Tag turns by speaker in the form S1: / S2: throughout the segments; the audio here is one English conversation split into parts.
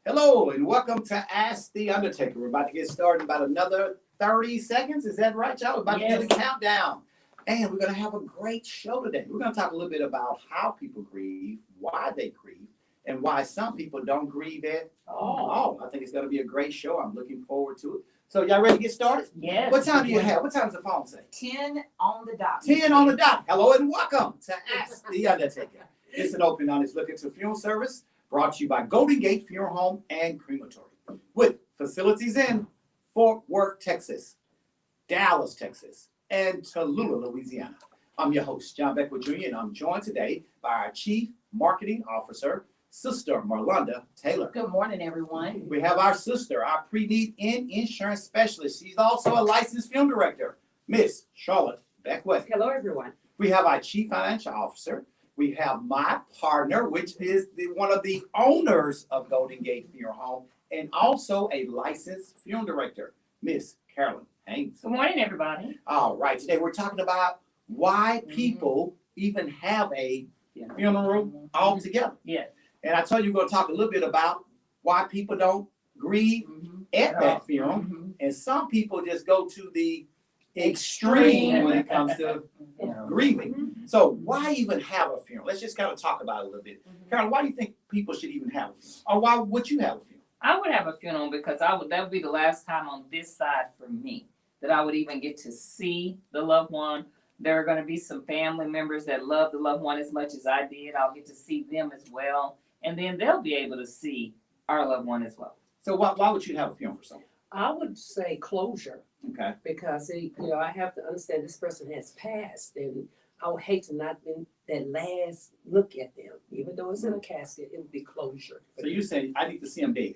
S1: Hello and welcome to Ask the Undertaker. We're about to get started in about another 30 seconds. Is that right, y'all? We're about to do the countdown. And we're going to have a great show today. We're going to talk a little bit about how people grieve, why they grieve, and why some people don't grieve at all. I think it's going to be a great show. I'm looking forward to it. So y'all ready to get started?
S2: Yes.
S1: What time do you have? What time does the phone say?
S3: 10 on the dot.
S1: 10 on the dot. Hello and welcome to Ask the Undertaker. It's an open honest look into funeral service brought to you by Golden Gate Funeral Home and Crematory with facilities in Fort Worth, Texas, Dallas, Texas, and Tallulah, Louisiana. I'm your host, John Beckwith Jr., and I'm joined today by our Chief Marketing Officer, Sister Marlonda Taylor.
S3: Good morning, everyone.
S1: We have our sister, our pre-need and insurance specialist. She's also a licensed film director, Miss Charlotte Beckwith.
S2: Hello, everyone.
S1: We have our Chief Financial Officer. We have my partner, which is one of the owners of Golden Gate Funeral Home, and also a licensed film director, Miss Carolyn Haynes.
S2: Good morning, everybody.
S1: All right, today we're talking about why people even have a funeral altogether.
S2: Yeah.
S1: And I told you we're going to talk a little bit about why people don't grieve at that funeral, and some people just go to the extreme when it comes to grieving. So why even have a funeral? Let's just kind of talk about it a little bit. Carol, why do you think people should even have a funeral? Or why would you have a funeral?
S2: I would have a funeral because that would be the last time on this side for me that I would even get to see the loved one. There are going to be some family members that love the loved one as much as I did. I'll get to see them as well. And then they'll be able to see our loved one as well.
S1: So why would you have a funeral for someone?
S4: I would say closure,
S1: Okay.
S4: because I have to understand this person has passed, and I would hate to not been that last look at them, even though it's in a casket. It would be closure.
S1: So you say I need to see them dead.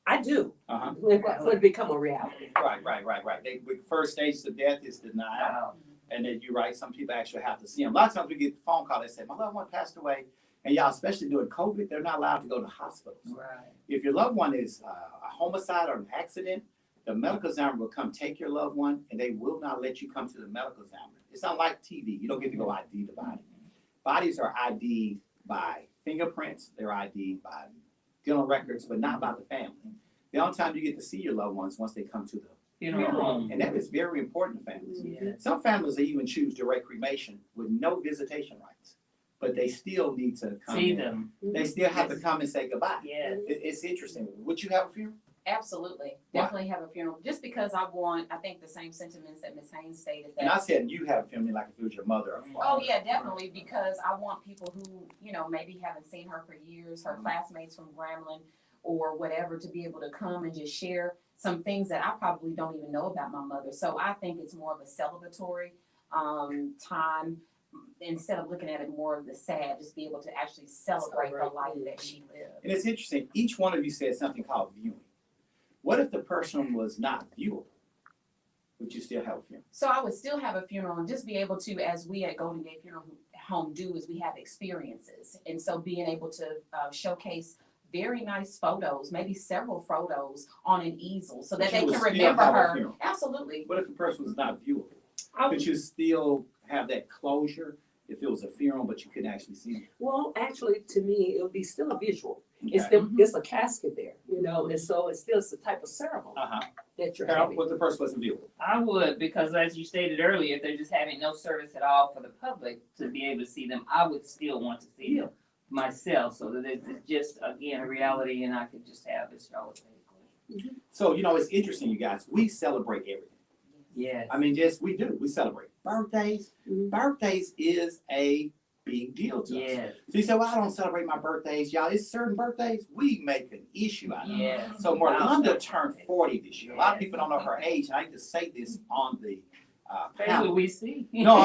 S4: I do.
S1: Uh-huh.
S4: For it to become a reality.
S1: Right. With first stage of death is denial.
S2: Wow.
S1: And then you're right, some people actually have to see them. A lot of times we get a phone call that say, my loved one passed away. And y'all, especially during COVID, they're not allowed to go to hospitals.
S2: Right.
S1: If your loved one is a homicide or an accident, the medical examiner will come take your loved one, and they will not let you come to the medical examiner. It's not like TV. You don't get to go ID the body. Bodies are ID'd by fingerprints. They're ID'd by dental records, but not by the family. The only time you get to see your loved ones once they come to the
S2: Funeral home.
S1: and that is very important to families.
S2: Yeah.
S1: Some families they even choose direct cremation with no visitation rights, but they still need to come
S2: See
S1: in.
S2: them.
S1: They still have to come and say goodbye.
S2: Yeah.
S1: It's interesting. Would you have a funeral?
S3: Absolutely.
S1: Why?
S3: Definitely have a funeral. Just because I think the same sentiments that Ms. Haynes stated.
S1: And I
S3: That,
S1: said you have a family like if it was your mother or father.
S3: oh, yeah, definitely. Because I want people who, maybe haven't seen her for years, her classmates from Grambling or whatever, to be able to come and just share some things that I probably don't even know about my mother. So I think it's more of a celebratory time. Instead of looking at it more of the sad, just be able to actually celebrate the life that she lived.
S1: And it's interesting. Each one of you said something called viewing. What if the person was not viewable? Would you still have a funeral?
S3: So I would still have a funeral and just be able to, as we at Golden Gate Funeral Home do, is we have experiences. And so being able to showcase very nice photos, maybe several photos on an easel so that
S1: But you
S3: they
S1: would
S3: can
S1: still
S3: remember
S1: have a
S3: her.
S1: funeral.
S3: Absolutely.
S1: What if the person was not viewable?
S4: I would-
S1: Could you still have that closure if it was a funeral, but you couldn't actually see them?
S4: Well, actually, to me, it would be still a visual. It's
S1: Okay.
S4: it's a casket there, and so it's still a type of ceremony
S1: Uh-huh.
S4: that you're
S1: Carol,
S4: having.
S1: what if the person wasn't viewable?
S2: I would, because as you stated earlier, if they're just having no service at all for the public to be able to see them, I would still want to see them myself, so that it's just, again, a reality and I could just have this show.
S1: So, it's interesting, you guys. We celebrate everything.
S2: Yes.
S1: I mean, we do. We celebrate birthdays.
S4: Mhm.
S1: Birthdays is a big deal to us.
S2: Yes.
S1: So you say, well, I don't celebrate my birthdays. Y'all, it's certain birthdays we make an issue out of.
S2: Yes.
S1: So Marlonda turned 40 this year. A lot of
S2: Yes.
S1: people don't know her age, and I need to say this on the
S2: That's
S1: panel.
S2: what we see.
S1: No,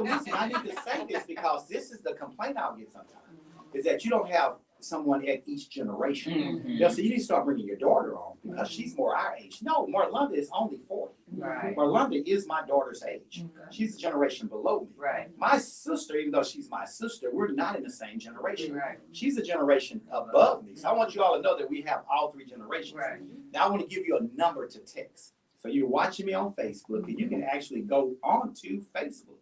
S1: listen, I need to say this because this is the complaint I'll get sometimes, is that you don't have someone at each generation.
S2: Mhm.
S1: Yeah, so you need to start bringing your daughter on because she's more our age. No, Marlonda is only 40.
S2: Right.
S1: Marlonda is my daughter's age.
S2: Okay.
S1: She's a generation below me.
S2: Right.
S1: My sister, even though she's my sister, we're not in the same generation.
S2: Right.
S1: She's a generation above me. So I want you all to know that we have all three generations.
S2: Right.
S1: Now I want to give you a number to text. So you're watching me on Facebook, and you can actually go onto Facebook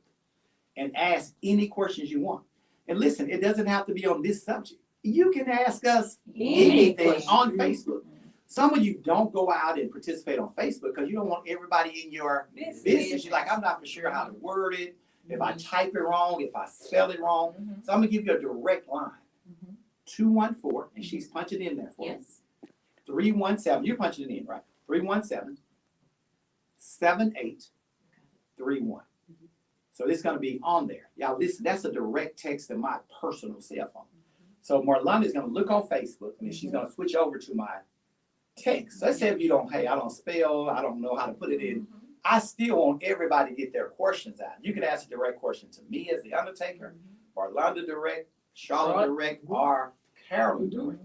S1: and ask any questions you want. And listen, it doesn't have to be on this subject. You can ask us
S2: Any
S1: anything
S2: question.
S1: on Facebook. Some of you don't go out and participate on Facebook because you don't want everybody in your business. You're like, I'm not for sure how to word it, if I type it wrong, if I spell it wrong.
S3: Mhm.
S1: So I'm gonna give you a direct line.
S3: Mhm.
S1: 214, and she's punching in there for you.
S3: Yes.
S1: 317, you're punching it in, right? 317-7831. So it's gonna be on there. Y'all listen, that's a direct text to my personal cell phone. So Marlonda's gonna look on Facebook, and then she's gonna switch over to my text. So let's say if you don't, hey, I don't spell, I don't know how to put it in. I still want everybody to get their questions out. You can ask a direct question to me as the Undertaker, Marlonda direct, Charlotte direct, or Carolyn direct.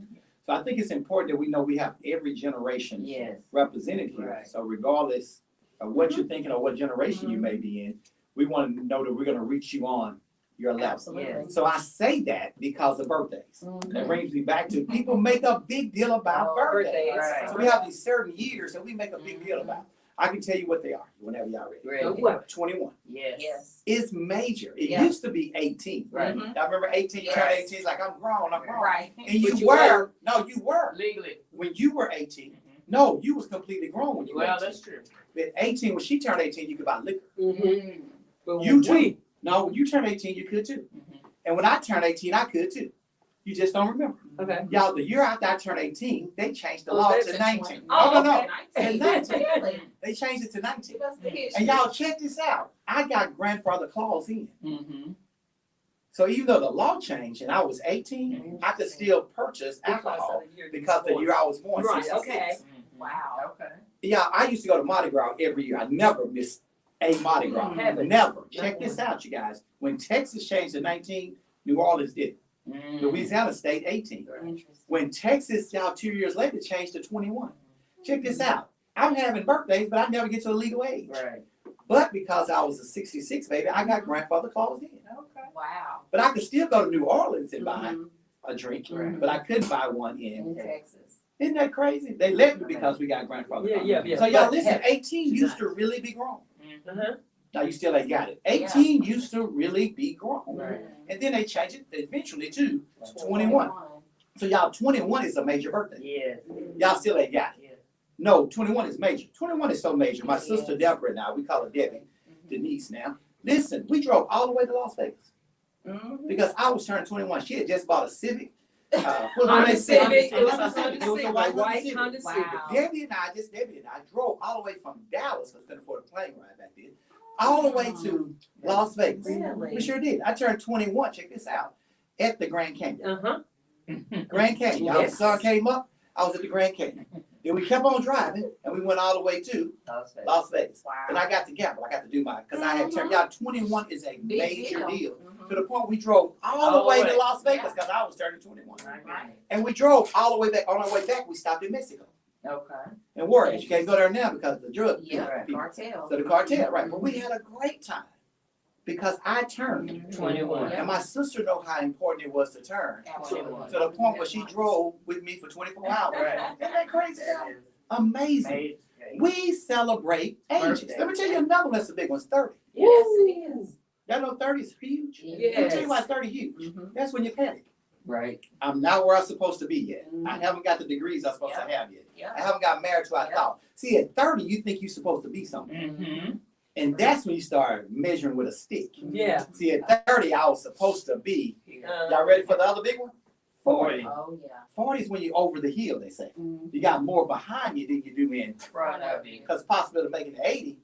S1: So I think it's important that we know we have every generation
S2: Yes.
S1: represented here.
S2: Right.
S1: So regardless of what you're thinking or what generation you may be in, we want to know that we're going to reach you on your level.
S3: Absolutely.
S1: So I say that because of birthdays.
S3: Mhm.
S1: That brings me back to people make a big deal about
S3: Oh,
S1: birthdays.
S2: Right.
S1: So we have these certain years that we make a big deal about. I can tell you what they are whenever y'all ready.
S2: Ready.
S4: What?
S1: 21.
S2: Yes.
S3: Yes.
S1: It's major. It
S3: Yeah.
S1: used to be 18.
S2: Right.
S3: Mhm.
S1: Y'all remember 18? You
S3: Yes.
S1: turned 18, it's like I'm grown.
S3: Right.
S1: And
S4: But
S1: you
S4: you
S1: were. No, you were.
S2: Legally.
S1: When you were 18. No, you was completely grown when you were
S2: Well,
S1: 18.
S2: that's true.
S1: At 18, when she turned 18, you could buy liquor.
S4: Mm-hmm. But
S1: You
S4: when
S1: too.
S4: we-
S1: No, when you turned 18, you could too.
S2: Mhm.
S1: And when I turned 18, I could too. You just don't remember.
S4: Okay.
S1: Y'all, the year after I turned 18, they changed the
S4: Oh,
S1: law
S4: that's
S1: to
S4: a
S1: 19.
S3: Oh,
S1: No.
S3: okay. 19. Really?
S1: They changed it to 19.
S3: Give us the history.
S1: And y'all check this out. I got grandfather clause in.
S2: Mm-hmm.
S1: So even though the law changed and I was 18, I could still purchase alcohol because the year I was born.
S4: Right,
S1: 66.
S4: okay.
S3: Wow.
S2: Okay.
S1: Yeah, I used to go to Mardi Gras every year. I never missed a Mardi Gras.
S4: Haven't.
S1: Never. Check this out, you guys. When Texas changed to 19, New Orleans did. Louisiana stayed 18.
S3: Interesting.
S1: When Texas, y'all 2 years later, changed to 21. Check this out. I'm having birthdays, but I never get to a legal age.
S2: Right.
S1: But because I was a 66 baby, I got grandfather clause in.
S2: Okay.
S3: Wow.
S1: But I could still go to New Orleans and buy
S3: Mhm.
S1: a drink,
S3: Right.
S1: but I couldn't buy one in.
S3: In Texas.
S1: Isn't that crazy? They let me because we got grandfather clause.
S4: Yeah.
S1: So y'all
S4: But
S1: listen,
S4: heck,
S1: 18 used to really be grown.
S4: Uh-huh.
S1: Now you still ain't got it. 18 used to really be grown.
S2: Right.
S1: And then they changed it eventually to 21. So y'all 21 is a major birthday.
S2: Yes.
S1: Y'all still ain't got it.
S2: Yeah.
S1: No, 21 is major. 21 is so major. My sister
S3: Yes.
S1: Deborah now, we call her Debbie, Denise now. Listen, we drove all the way to Las Vegas
S3: Mhm.
S1: because I was turning 21. She had just bought a Civic. What
S4: Honda
S1: they say?
S4: Civic. It was a
S1: Honda
S4: Honda
S1: Civic. It was a
S4: Civic,
S1: white
S4: white
S1: Civic.
S4: Honda Civic.
S3: Wow.
S1: Debbie and I drove all the way from Dallas, because couldn't afford a plane ride back then, all the way to Las Vegas.
S3: Really?
S1: We sure did. I turned 21, check this out, at the Grand Canyon.
S4: Uh-huh.
S1: Grand Canyon. Y'all, the
S4: Yes.
S1: sun came up, I was at the Grand Canyon. Then we kept on driving, and we went all the way to Las Vegas. And
S3: Wow.
S1: I got to gamble. I got to do mine, because I had turned, y'all, 21 is a
S3: Big
S1: major
S3: deal.
S1: deal.
S3: Mhm.
S1: To the point we drove all the way to Las Vegas, because I was turning 21.
S3: Right.
S1: And we drove all the way back. On our way back, we stopped in Mexico.
S2: Okay.
S1: And Juarez, you can't go there now because of the drug.
S3: Yeah,
S1: people.
S3: cartel.
S1: So the cartel, right? But we had a great time because I turned
S2: 21.
S1: and my sister know how important it was to turn.
S3: Absolutely.
S1: To the point where she drove with me for 24 hours.
S2: Right.
S1: Isn't that crazy? Amazing.
S2: Major.
S1: We celebrate ages.
S2: Birthday.
S1: Let me tell you another one that's a big one. 30.
S3: Yes, it is.
S1: Y'all know 30 is huge.
S3: Yes.
S1: Let me tell you why 30 huge.
S3: Mhm.
S1: That's when you panic.
S2: Right.
S1: I'm not where I'm supposed to be yet.
S3: Mhm.
S1: I haven't got the degrees I'm supposed to have yet. I
S3: Yeah.
S1: haven't got married to I
S3: Yeah.
S1: thought. See, at 30, you think you're supposed to be something.
S2: Mm-hmm.
S1: And that's when you start measuring with a stick.
S4: Yeah.
S1: See, at 30, I was supposed to be.
S4: Uh,
S1: Y'all ready for the other big one? 40.
S3: Oh, yeah.
S1: 40 is when you're over the hill, they say.
S3: Mhm.
S1: You got more behind you than you do in.
S2: Front of you.
S1: Because possibility of making it 80,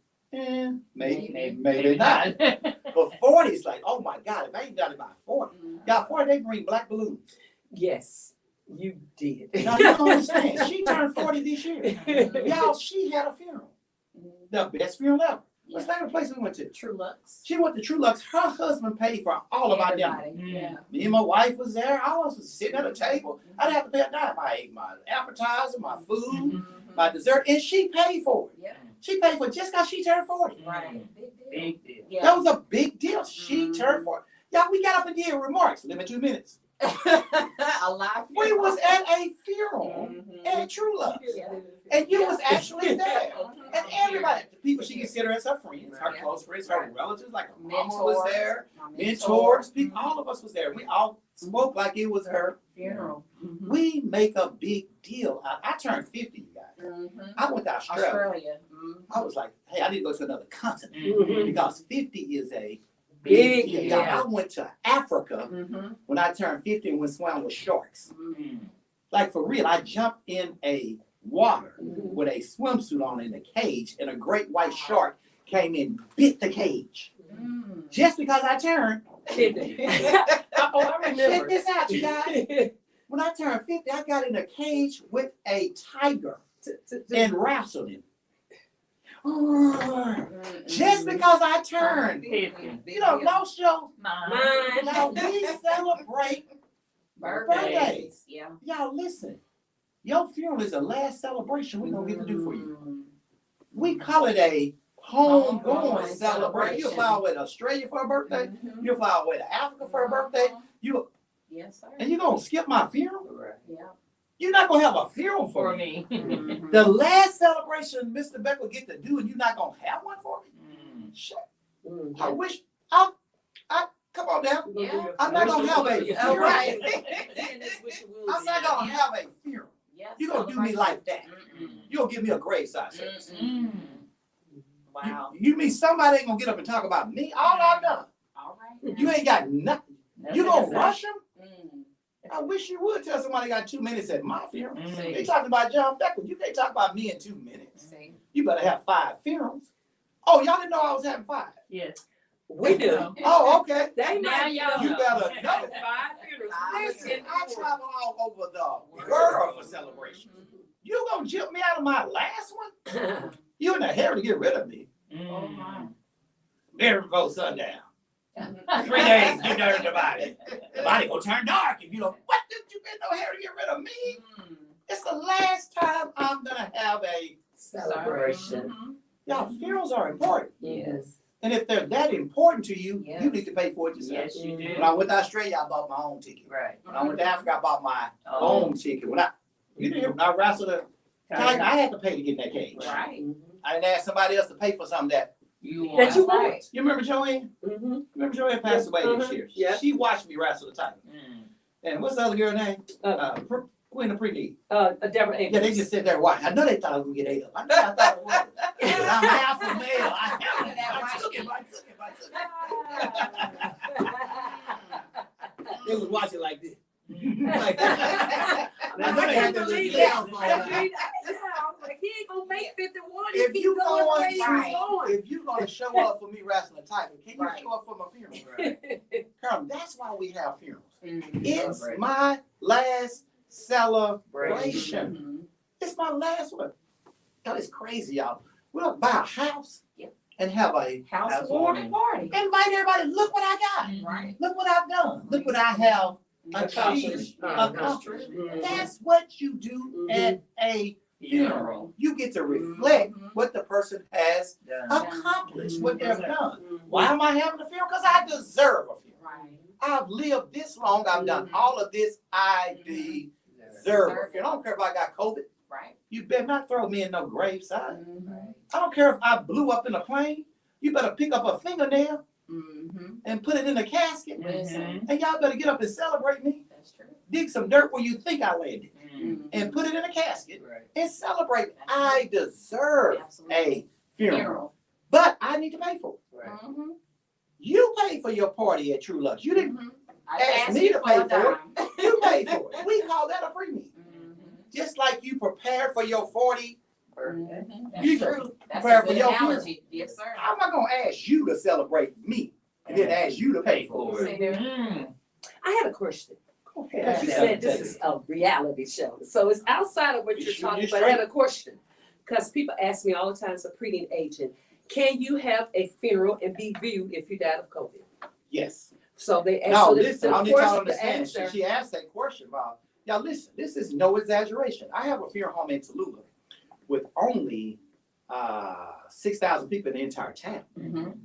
S1: maybe
S2: Maybe
S1: not.
S2: not.
S1: But 40 is like, oh my God, if I ain't done it by 40.
S3: Mhm.
S1: Y'all, 40, they bring black balloons.
S4: Yes, you did.
S1: Now, you don't understand. She turned 40 this year. Y'all, she had a funeral. The best funeral ever. What's the name of the place we went to?
S3: True Lux.
S1: She went to True Lux. Her husband paid for all of our dinner.
S3: Everybody, yeah.
S1: Me and my wife was there. I was sitting at a table. I didn't have to pay a dime. I ate my appetizer, my food,
S3: Mhm.
S1: my dessert, and she paid for it.
S3: Yeah.
S1: She paid for it just because she turned 40.
S3: Right. Big deal.
S2: Big deal.
S3: Yeah.
S1: That was a big deal. She
S3: Mhm.
S1: turned 40. Y'all, we got up and did remarks. Limit 2 minutes.
S3: A live
S1: We was at a funeral
S3: Mhm.
S1: at True Lux.
S3: Yeah.
S1: And you
S3: Yeah.
S1: was actually there.
S3: Mhm.
S1: And everybody, the people she considered as her friends, her
S3: Yeah.
S1: close friends, her
S3: Right.
S1: relatives, like her mama was
S3: Mentors.
S1: there,
S3: My
S1: mentors, people,
S3: Mhm.
S1: all of us was there. We all spoke like it was her
S3: Funeral.
S1: We make a big deal. I turned 50, you guys.
S3: Mhm.
S1: I went to Australia.
S3: Australia. Mhm.
S1: I was like, hey, I need to go to another continent
S2: Mhm.
S1: because 50 is a
S4: Big,
S1: deal.
S4: yeah.
S1: I went to Africa
S3: Mhm.
S1: when I turned 50 and went swimming with sharks.
S2: Mm.
S1: Like for real, I jumped in a water
S4: Mhm.
S1: with a swimsuit on in a cage, and a great white shark came and bit the cage.
S3: Mm.
S1: Just because I turned.
S4: Oh, I remember.
S1: Check this out, you guys. When I turned 50, I got in a cage with a tiger and wrestled him. Just because I turned. You know, lost your
S2: Mine.
S1: Now we celebrate birthdays.
S3: Yeah.
S1: Y'all listen. Your funeral is the last celebration we're gonna get to do for you. We call it a homegoing
S3: Homegoing
S1: celebration.
S3: celebration.
S1: You fly all the way to Australia for a birthday.
S3: Mhm.
S1: You fly all the way to Africa for a birthday. You
S3: Yes, sir.
S1: and you gonna skip my funeral?
S3: Yeah.
S1: You're not gonna have a funeral for
S2: For
S1: me.
S2: me.
S3: Mhm.
S1: The last celebration Mr. Beck will get to do, and you're not gonna have one for me.
S2: Mm.
S1: Shit.
S4: Mm.
S1: I wish. I come on now.
S3: Yeah.
S1: I'm not gonna have a
S3: All
S1: funeral.
S3: right.
S1: I'm not gonna have a funeral.
S3: Yes,
S1: You gonna do me like that?
S3: Mm-mm.
S1: You gonna give me a graveside service?
S3: Mm-mm.
S2: Mm.
S3: Wow.
S1: You mean somebody ain't gonna get up and talk about me? All I've done.
S3: All right.
S1: You ain't got nothing. You gonna rush them?
S3: Mm.
S1: I wish you would tell somebody got 2 minutes at my funeral.
S2: Mm.
S1: They talking about John Beckle. You can't talk about me in 2 minutes.
S3: See.
S1: You better have 5 funerals. Oh, y'all didn't know I was having 5.
S2: Yes.
S4: We do.
S1: Oh, okay.
S4: They
S2: Now
S4: might
S2: y'all
S1: You
S2: know.
S1: better know.
S4: 5 funerals.
S1: Listen, I travel all over the world for celebration. You gonna jump me out of my last one? You in the hurry to get rid of me.
S3: Oh my.
S1: There goes sundown. 3 days, you dirty the body. The body gonna turn dark if you don't. What did you been no hair to get rid of me?
S3: Mm.
S1: It's the last time I'm gonna have a
S4: Celebration.
S3: Mhm.
S1: y'all. Funerals are important,
S4: Yes.
S1: and if they're that important to you,
S3: Yes.
S1: you need to pay for it yourself.
S2: Yes, you do.
S1: When I went to Australia, I bought my own ticket.
S2: Right.
S1: When I went to Africa, I bought my
S2: Oh.
S1: own ticket. When you didn't hear, when I wrestled a tiger, I had to pay to get in that cage.
S3: Right.
S1: I didn't ask somebody else to pay for something that.
S2: You
S4: That you
S2: want.
S4: want.
S1: You remember Joanne?
S4: Mm-hmm.
S1: Remember Joanne passed away this
S4: Uh-huh.
S1: year.
S4: Yeah.
S1: She watched me wrestle the tiger.
S2: Mm.
S1: And what's the other girl name?
S4: Uh,
S1: Queen of Pre-D.
S4: Deborah
S1: Yeah, they just sit there watching. I know they thought I was gonna get ate up. I know I thought it was. But I'm half a male. I took him. They was watching like this. Like, I know they had their little cell phone out.
S4: He ain't gonna make 51
S1: If you
S4: going the way
S1: going
S4: he's
S3: Right.
S4: going.
S1: if you gonna show up for me wrestling a tiger, can you
S3: Right.
S1: show up for my funeral? Carl, that's why we have funerals.
S3: Mhm.
S1: It's
S2: Celebration.
S1: my last celebration.
S3: Mhm.
S1: It's my last one. Y'all, it's crazy, y'all. We'll buy a house
S3: Yep.
S1: and have a
S3: Housewarming party.
S1: invite everybody. Look what I got.
S3: Right.
S1: Look what I've done. Look what I have achieved.
S4: Uh-huh.
S1: Accomplished.
S4: Mhm.
S1: That's what you do at a funeral. You get to reflect
S3: Mhm.
S1: what the person has
S2: Done.
S1: accomplished, what they've done.
S4: Mhm.
S1: Why am I having a funeral? Because I deserve a funeral.
S3: Right.
S1: I've lived this long. I've done all of this. I deserve a funeral. I don't care if I got COVID.
S3: Right.
S1: You better not throw me in no graveside.
S3: Mhm.
S1: I don't care if I blew up in a plane. You better pick up a fingernail
S3: Mhm.
S1: and put it in a casket.
S3: Listen,
S1: And y'all better get up and celebrate me.
S3: that's true.
S1: Dig some dirt where you think I landed
S2: Mm.
S1: and put it in a casket
S2: Right.
S1: and celebrate. I deserve
S3: Absolutely.
S1: a funeral. But I need to pay for it.
S2: Right.
S3: Mhm.
S1: You paid for your party at True Lux. You didn't.
S3: Mhm. I
S1: ask
S3: asked
S1: me
S3: you
S1: to
S3: for
S1: pay
S3: a
S1: for it.
S3: dime.
S1: You paid for it. We call that a premium.
S3: Mhm.
S1: Just like you prepared for your 40.
S2: Birthday.
S3: Mhm.
S1: You
S3: That's true. That's
S1: prepare
S3: a
S1: for
S3: good
S1: your
S3: analogy. Yes, sir.
S1: I'm not gonna ask you to celebrate me and then ask you to pay for it.
S3: See there?
S2: Mm.
S4: I have a question.
S1: Go
S4: Because
S1: ahead.
S4: you said this is a reality show. So it's outside of what
S1: You
S4: you're
S1: shoot
S4: talking
S1: me
S4: about. I have a question. Because people ask me all the time as a pre-need agent, can you have a funeral and be viewed if you died of COVID?
S1: Yes.
S4: So they ask.
S1: No,
S4: so
S1: listen,
S4: the
S1: I need y'all to
S4: question
S1: understand.
S4: answer-
S1: She asked that question about, y'all listen, this is no exaggeration. I have a funeral home in Tallulah with only 6,000 people in the entire town.
S3: Mhm.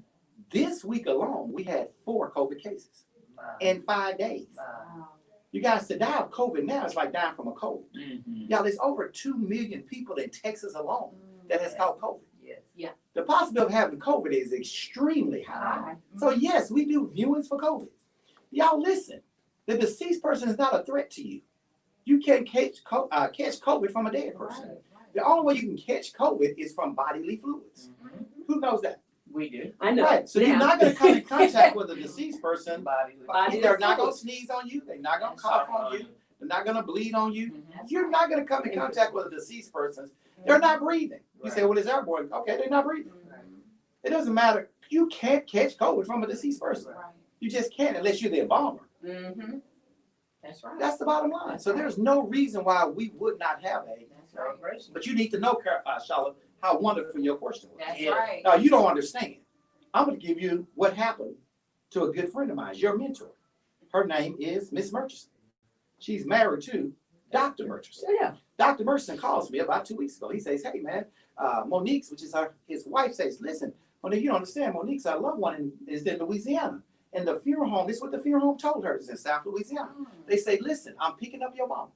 S1: This week alone, we had 4 COVID cases
S2: Wow.
S1: in 5 days.
S2: Wow.
S1: You guys, to die of COVID now is like dying from a cold.
S2: Mhm.
S1: Y'all, there's over 2 million people in Texas alone that has caught COVID.
S2: Yes.
S1: The possibility of having COVID is extremely high.
S3: Hi.
S1: So yes, we do viewings for COVID. Y'all listen, The deceased person is not a threat to you. You can't catch COVID from a dead person.
S3: Right.
S1: The only way you can catch COVID is from bodily fluids. Who knows that?
S2: We do.
S4: I know.
S1: Right. So you're
S4: Now.
S1: not going to come in contact with a deceased person.
S2: Body.
S1: They're not going to sneeze on you. They're not going to cough on you. They're not going to bleed on you. You're not going to come in contact with a deceased person. They're not breathing. You say, well, it's airborne. Okay, they're not breathing. It doesn't matter. You can't catch COVID from a deceased person.
S3: Right.
S1: You just can't unless you're the embalmer.
S3: Mm-hmm. That's right.
S1: That's the bottom line. So there's no reason why we would not have a.
S3: That's right.
S1: But you need to know, Charlotte, how wonderful your question was.
S3: That's
S2: Yeah.
S3: right.
S1: Now, you don't understand. I'm going to give you what happened to a good friend of mine, your mentor. Her name is Miss Murchison. She's married to Dr. Murchison.
S4: Yeah.
S1: Dr. Murchison calls me about 2 weeks ago. He says, hey, man, Monique's, which is his wife, says, listen, Monique, you don't understand. Monique's our loved one is in Louisiana. And the funeral home, this is what the funeral home told her, is in South Louisiana. They say, listen, I'm picking up your mom.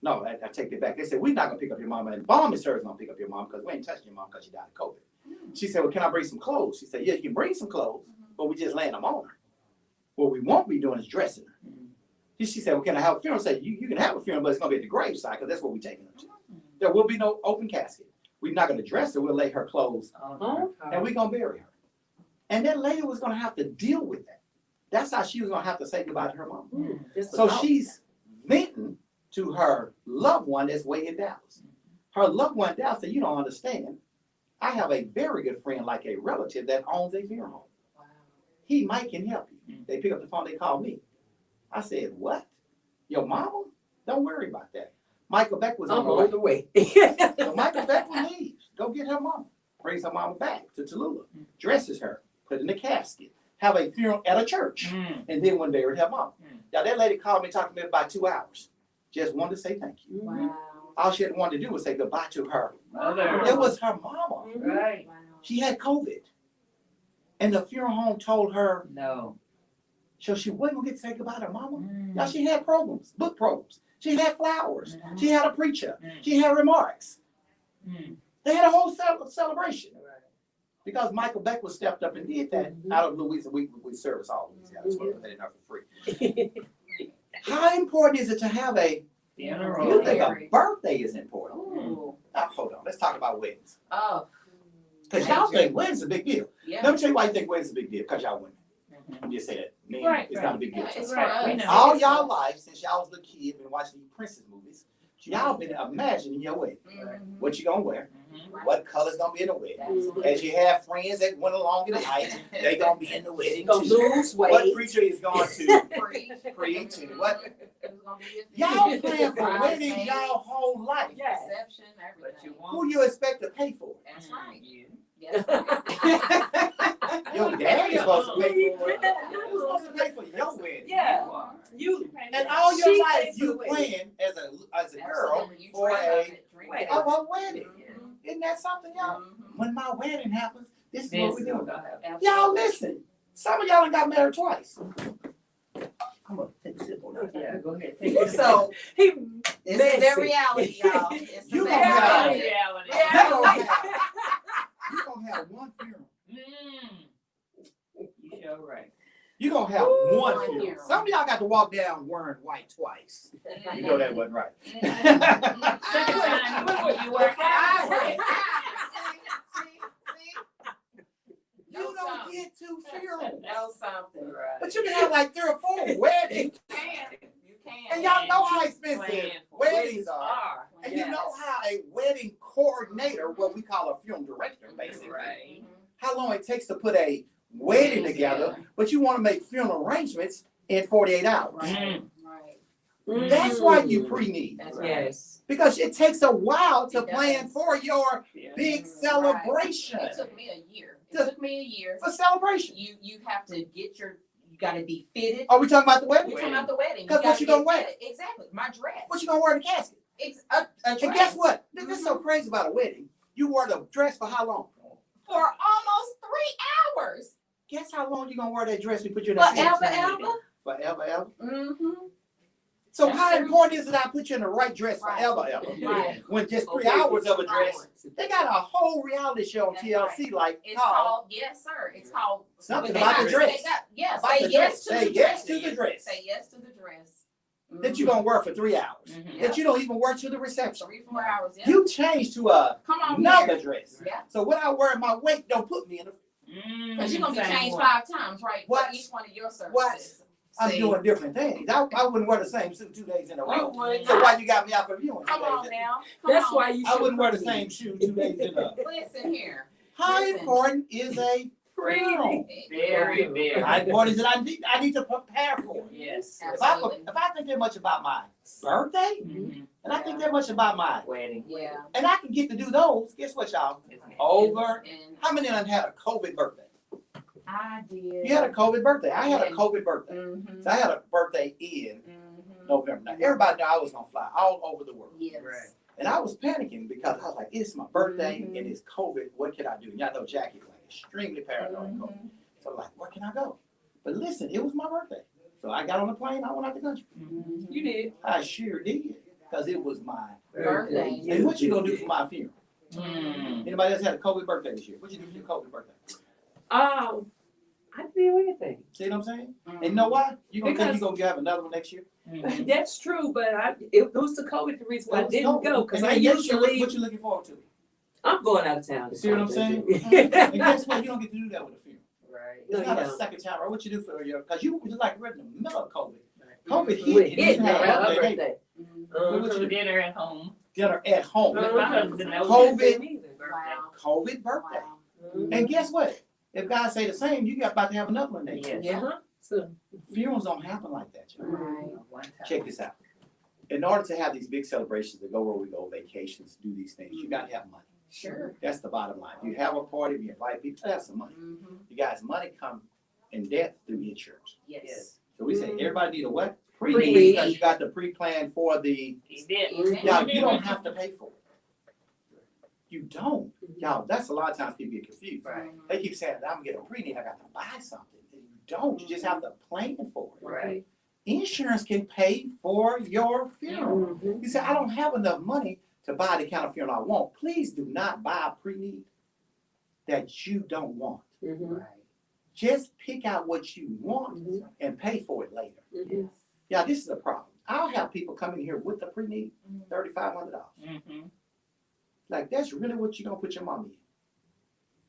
S1: No, I take it back. They said, we're not going to pick up your mom. And Mom is going to pick up your mom because we ain't touching your mom because she died of COVID. She said, well, can I bring some clothes? She said, yeah, you can bring some clothes, but we just laying them on her. What we won't be doing is dressing her. She said, well, can I have a funeral? I said, you can have a funeral, but it's going to be at the graveside because that's what we're taking her to. There will be no open casket. We're not going to dress her. We'll lay her clothes and we're going to bury her. And that lady was going to have to deal with that. That's how she was going to have to say goodbye to her mom. So she's venting to her loved one that's way in Dallas. Her loved one in Dallas said, you don't understand. I have a very good friend, like a relative, that owns a funeral home.
S3: Wow.
S1: He might can help you. They pick up the phone, they call me. I said, what? Your mama? Don't worry about that. Michael Beck was on the way. So Michael Beck will leave. Go get her mama. Brings her mama back to Tallulah. Dresses her. Put in a casket. Have a funeral at a church. And then one bury her mama. Now that lady called me, talked to me about 2 hours. Just wanted to say thank you.
S3: Wow.
S1: All she had wanted to do was say goodbye to her.
S2: Mother.
S1: It was her mama.
S2: Right.
S3: Wow.
S1: She had COVID. And the funeral home told her,
S2: No.
S1: so she wasn't gonna get to say goodbye to her mama. Now she had programs, book programs. She had flowers. She had a preacher. She had remarks. They had a whole celebration. Because Michael Beck was stepped up and did that out of Louisiana. We service all Louisiana. That's why we put that in there for free. How important is it to have a
S2: Funeral.
S1: you think a birthday is important?
S3: Ooh.
S1: Now, hold on, let's talk about weddings.
S3: Oh,
S1: Because y'all think weddings is a big deal.
S3: yeah.
S1: Let me tell you why you think weddings is a big deal. Because y'all women. I'm just saying that. Men,
S2: Right,
S1: it's
S2: right.
S1: not a big deal.
S3: Yeah, it's
S2: Right,
S3: for
S2: we
S3: us.
S2: know.
S1: All y'all life, since y'all was a little kid, been watching these princess movies, y'all been imagining your wedding.
S3: Mhm.
S1: What you gonna wear?
S3: Right.
S1: What color's gonna be in the wedding?
S3: Absolutely.
S1: As you have friends that went along in life, they gonna be in the wedding
S4: Gonna
S1: too.
S4: lose weight.
S1: What preacher is going to
S3: Preach.
S1: preach and what?
S3: It was gonna be a
S1: Y'all plan for
S3: Bridesmaids,
S1: weddings y'all whole life.
S4: Yes.
S3: reception,
S2: But you
S3: everything.
S2: won't.
S1: Who do you expect to pay for it?
S3: That's right.
S2: You.
S3: Yes.
S1: Your dad is supposed to pay for it.
S4: Yeah.
S1: Who's supposed to pay for your wedding?
S4: Yeah.
S2: You are.
S4: You.
S1: And all your
S4: She
S1: life
S4: pays
S1: you
S4: for the wedding.
S1: plan as a girl
S3: Absolutely. You
S1: for
S3: dream of
S1: a
S3: it, dream of it.
S1: a wedding.
S3: Mhm.
S1: Isn't that something, y'all?
S3: Mhm.
S1: When my wedding happens, this is
S2: This
S1: what we
S2: is
S1: do.
S2: what gonna happen.
S3: Absolutely.
S1: Y'all listen. Some of y'all done got married twice. I'm gonna take a sip on that.
S2: Yeah, go ahead. Take it.
S3: So
S4: He
S3: it's
S4: messy.
S3: their reality, y'all. It's
S1: You
S3: the
S1: gonna have-
S3: reality.
S2: Reality.
S3: Yeah.
S1: You're gonna have one funeral.
S2: You sure right.
S1: You're gonna have
S3: Ooh,
S1: one
S3: one
S1: funeral.
S3: funeral.
S1: Some of y'all got to walk down wearing white twice. You know that wasn't right.
S2: Second time you were out.
S1: You don't get two funerals.
S3: Know something.
S2: Right.
S1: But you can have like 3 or 4 weddings.
S3: You can.
S1: And y'all know how expensive
S2: Plan for
S1: weddings are. And you
S2: Yes.
S1: know how a wedding coordinator, what we call a film director, basically,
S2: Right.
S1: how long it takes to put a wedding together, but you want to make funeral arrangements in 48 hours.
S3: Right. Right.
S1: That's why you pre-need.
S3: That's right.
S4: Yes.
S1: Because it takes a while to
S3: It
S1: plan
S3: does.
S1: for your
S2: Yeah.
S1: big
S3: Right.
S1: celebration.
S3: It took me a year. It
S1: Just-
S3: took me a year.
S1: For celebration.
S3: You have to get your, you gotta be fitted.
S1: Are we talking about the wedding?
S3: We're talking about the wedding.
S1: 'Cause what
S3: gotta
S1: you
S3: get
S1: gonna wear?
S3: fitted. Exactly. My dress.
S1: What you gonna wear in the casket?
S3: A
S1: And
S3: dress.
S1: guess what? This is so crazy about a wedding. You wore the dress for how long?
S3: For almost 3 hours.
S1: Guess how long you gonna wear that dress we put you in that
S3: Forever,
S1: casket?
S3: ever.
S1: Forever, ever.
S3: Mm-hmm.
S1: So
S3: That's
S1: how
S3: true.
S1: important is it I put you in the right dress
S3: Right.
S1: forever, ever?
S3: Right.
S1: When just 3
S4: Okay,
S1: hours of a
S3: right.
S1: dress, they got a whole reality show on
S3: That's
S1: TLC like
S3: It's
S1: called
S3: called, yes, sir, it's called.
S1: something
S3: they
S1: about
S3: got-
S1: the dress.
S3: they got- Yeah,
S1: About
S3: say
S1: the
S3: yes
S1: dress.
S3: to
S1: Say
S3: the
S1: yes
S3: dress.
S1: to the dress.
S3: Say yes to the dress.
S1: That you're gonna wear for 3 hours.
S2: Mhm.
S1: That you don't even wear to the reception.
S3: 3-4 hours, yeah.
S1: You change to
S3: Come on
S1: another
S3: here.
S1: dress.
S3: Yeah,
S1: So what I wear in my weight don't put me in the.
S3: cause you're gonna be
S2: Same
S3: changed
S2: one.
S3: 5 times, right? For
S1: What?
S3: each one of your services.
S1: What? I'm
S3: See?
S1: doing different things. I wouldn't wear the same suit 2 days in a
S3: You
S1: row.
S3: would
S1: So
S3: not.
S1: why you got me out for viewing? 2
S3: Come on
S1: days?
S3: now. Come
S4: That's
S3: on.
S4: why you should.
S1: I wouldn't wear the
S4: pre-
S1: same shoe 2 days in a row.
S3: Listen here.
S1: How
S3: Listen.
S1: important is a funeral?
S2: Very, very.
S1: How important is it? I need to prepare for it.
S2: Yes.
S3: Absolutely.
S1: If I think that much about my birthday,
S2: Mhm.
S1: and I think that much about my,
S2: Wedding.
S3: Yeah.
S1: and I can get to do those, guess what, y'all? Over.
S3: And
S1: How many of them had a COVID birthday?
S3: I did.
S1: You had a COVID birthday. I had a
S3: Yeah.
S1: COVID birthday.
S3: Mhm.
S1: So I had a birthday in
S3: Mhm.
S1: November. Now, everybody knew I was gonna fly all over the world.
S3: Yes.
S2: Right.
S1: And I was panicking because I was like, it's my birthday
S3: Mhm.
S1: and it's COVID. What can I do? Y'all know Jackie's like extremely paranoid.
S3: Mhm.
S1: So I'm like, where can I go? But listen, it was my birthday. So I got on the plane, I went out the country.
S3: Mhm.
S4: You did.
S1: I sure did, because it was my
S3: Birthday.
S1: And what you gonna do for my funeral?
S2: Mm.
S1: Anybody else had a COVID birthday this year? What you do for your COVID birthday?
S4: I didn't do anything.
S1: See what I'm saying?
S3: Mhm.
S1: And you know why? You gonna think
S4: Because-
S1: you gonna have another one next year?
S2: Mhm.
S4: That's true, but it was the COVID the reason why I
S1: It was
S4: didn't
S1: COVID.
S4: go because
S1: And
S4: I
S1: then next
S4: used
S1: year,
S4: to
S1: what
S4: leave.
S1: you looking forward to?
S4: I'm going out of town.
S1: See what I'm saying? And
S4: saying?
S1: guess what? You don't get to do that with a funeral.
S2: Right.
S1: It's
S4: No,
S1: not
S4: you
S1: a
S4: don't.
S1: second time, right? What you do for your, because you was like right in the middle of COVID.
S2: Right.
S1: COVID
S3: Mhm.
S1: hit.
S4: With
S1: and you
S4: hitting
S1: had a
S4: around her
S1: birthday
S4: birthday.
S3: Mhm.
S1: What you do?
S2: Dinner at home.
S1: dinner at home.
S2: With my husband. That was
S1: COVID.
S2: his birthday.
S3: Wow.
S1: COVID birthday.
S3: Wow.
S4: Mhm.
S1: And guess what? If God say the same, you got about to have another one next year.
S2: Yes.
S4: Yeah. So
S1: Funerals don't happen like that, y'all.
S3: Right.
S2: One time.
S1: Check this out. In order to have these big celebrations, to go where we go, vacations, do these things, you gotta have money.
S3: Sure.
S1: That's the bottom line. You have a party, you invite people, have some money.
S3: Mhm.
S1: You guys, money come in debt through insurance.
S3: Yes.
S1: So we say
S4: Mhm.
S1: everybody need a what?
S4: Pre-need.
S1: Pre-need, because you got the pre-plan for the,
S2: He did.
S1: y'all, you don't have to pay for it. You don't. Y'all, that's a lot of times people get confused.
S2: Right.
S3: Mhm.
S1: They keep saying, I'm gonna get a pre-need, I got to buy something. And you don't, you just have to plan for it.
S2: Right.
S1: Insurance can pay for your funeral.
S4: Mhm.
S1: You say, I don't have enough money to buy the kind of funeral I want. Please do not buy a pre-need that you don't want.
S4: Mhm.
S2: Right.
S1: Just pick out what you want
S4: Mhm.
S1: and pay for it later.
S4: Mhm.
S1: Yeah, this is a problem. I'll have people come in here with the pre-need,
S3: Mhm.
S1: $3,500.
S2: Mhm.
S1: Like, that's really what you're gonna put your money in.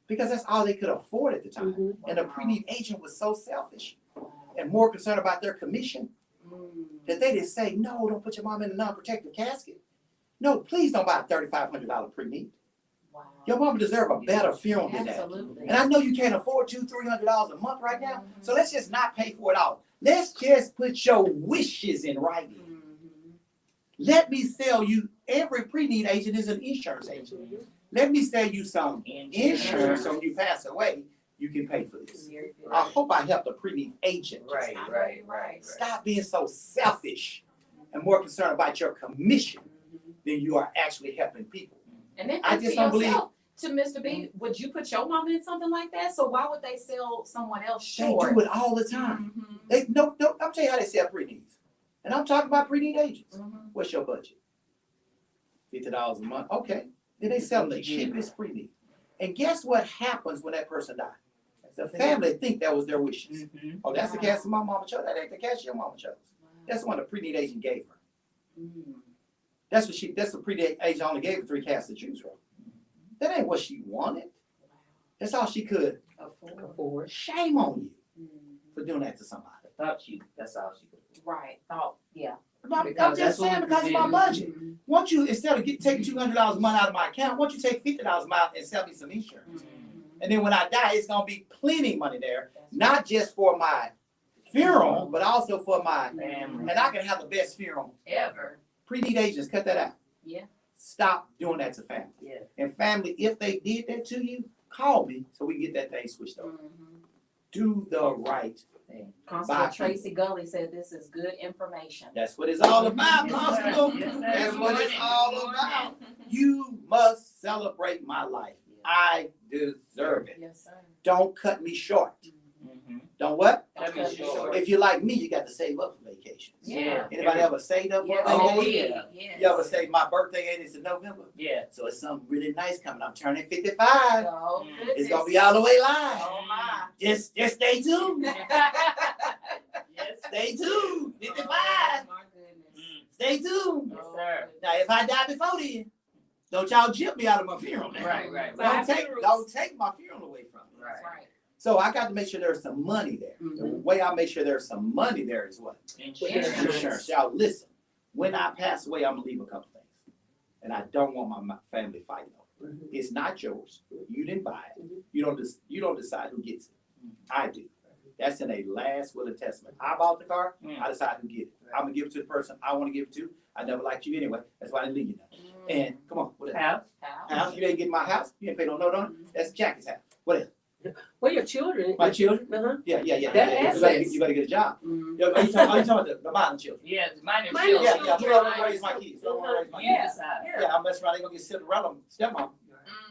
S1: Because that's all they could afford at the time.
S4: Mhm.
S1: And the pre-need agent was so selfish and more concerned about their commission
S3: Mhm.
S1: that they didn't say, no, don't put your mom in a non-protective casket. No, please don't buy a $3,500 pre-need.
S3: Wow.
S1: Your mama deserve a better funeral than that.
S3: Absolutely.
S1: And I know you can't afford $200-300 a month right now, so let's just not pay for it all. Let's just put your wishes in writing.
S3: Mhm.
S1: Let me sell you, every pre-need agent is an insurance agent. Let me sell you some insurance so when you pass away, you can pay for this.
S3: Very good.
S1: I hope I helped the pre-need agent.
S2: Right,
S3: I know
S2: right,
S3: you're
S2: right.
S1: Stop being so selfish and more concerned about your commission
S3: Mhm.
S1: than you are actually helping people.
S3: And then
S1: I
S3: think
S1: just
S3: to
S1: don't believe-
S3: yourself, to Mr. B, would you put your mama in something like that? So why would they sell someone else
S1: They
S3: short?
S1: do it all the time.
S3: Mhm.
S1: They no, I'm telling you how they sell pre-needs. And I'm talking about pre-need agents.
S3: Mhm.
S1: What's your budget? $50 a month. Okay. Then they sell the cheapest pre-need. And guess what happens when that person dies? The family think that was their wishes.
S2: Mhm.
S1: Oh, that's the casket my mama chose. That ain't the casket your mama chose. That's the one the pre-need agent gave her.
S3: Mhm.
S1: That's the pre-need agent only gave her 3 casts to choose from. That ain't what she wanted. That's all she could.
S4: Afford.
S1: Shame on you
S3: Mhm.
S1: for doing that to somebody.
S2: That's all she could do.
S3: Right. Thought. Yeah.
S1: I'm
S2: Because
S1: just
S2: that's what
S1: saying
S2: we
S1: because of my
S2: did.
S1: budget.
S3: Mhm.
S1: Once you, instead of taking $200 a month out of my account, once you take $50 a month and sell me some insurance.
S3: Mhm.
S1: And then when I die, it's gonna be plenty of money there, not just for my funeral, but also for my,
S2: Family.
S1: and I can have the best funeral.
S3: Ever.
S1: Pre-need agents, cut that out.
S3: Yeah.
S1: Stop doing that to family.
S2: Yeah.
S1: And family, if they did that to you, call me so we can get that thing switched over.
S3: Mhm.
S1: Do the right thing.
S3: Constable
S1: Bye.
S3: Tracy Gully said this is good information.
S1: That's what it's all about,
S2: Yes, sir.
S1: Constable.
S2: Yes, sir.
S1: That's
S2: Good
S1: what it's
S2: morning.
S1: all
S2: Good
S1: about.
S2: morning.
S1: You must celebrate my life. I deserve it.
S3: Yes, sir.
S1: Don't cut me short.
S2: Mhm.
S1: Don't what?
S2: That'd be short.
S1: If you're like me, you got to save up for vacations.
S2: Yeah.
S1: Anybody ever saved up for
S3: Yes,
S1: a
S2: Oh,
S1: vacation?
S2: yeah.
S3: Yes.
S1: You ever say my birthday is in November?
S2: Yeah.
S1: So it's something really nice coming. I'm turning 55.
S3: Oh, goodness.
S1: It's gonna be all the way live.
S3: Oh, my.
S1: Just stay tuned.
S2: Yes.
S1: Stay tuned. 55.
S3: Oh, my goodness.
S1: Stay tuned.
S2: Yes, sir.
S1: Now, if I die before then, don't y'all jip me out of my funeral now.
S2: Right.
S1: Don't take my funeral away from me.
S3: That's right.
S1: So I got to make sure there's some money there. The way I make sure there's some money there is what? Insurance. Y'all listen. When I pass away, I'm gonna leave a couple things, and I don't want my family fighting over it. It's not yours. You didn't buy it. You don't decide who gets it. I do. That's in a last will and testament. I bought the car. I decide who gets it. I'm gonna give it to the person I want to give it to. I never liked you anyway. That's why I didn't leave you nothing. And come on, what else? House. You ain't getting my house. You ain't pay no note on it. That's Jackie's house. What else?
S4: Well, your children.
S1: My children.
S4: Uh-huh.
S1: Yeah.
S4: They're assets.
S1: You better get a job.
S3: Mhm.
S1: Are you talking about the minor children?
S2: Yeah, minor
S4: Minor
S2: children.
S1: Yeah. Who don't want to raise my kids? Who don't want to raise my kids?
S2: Yeah.
S1: Yeah, I'm messing around. They gonna get Cinderella stepmom.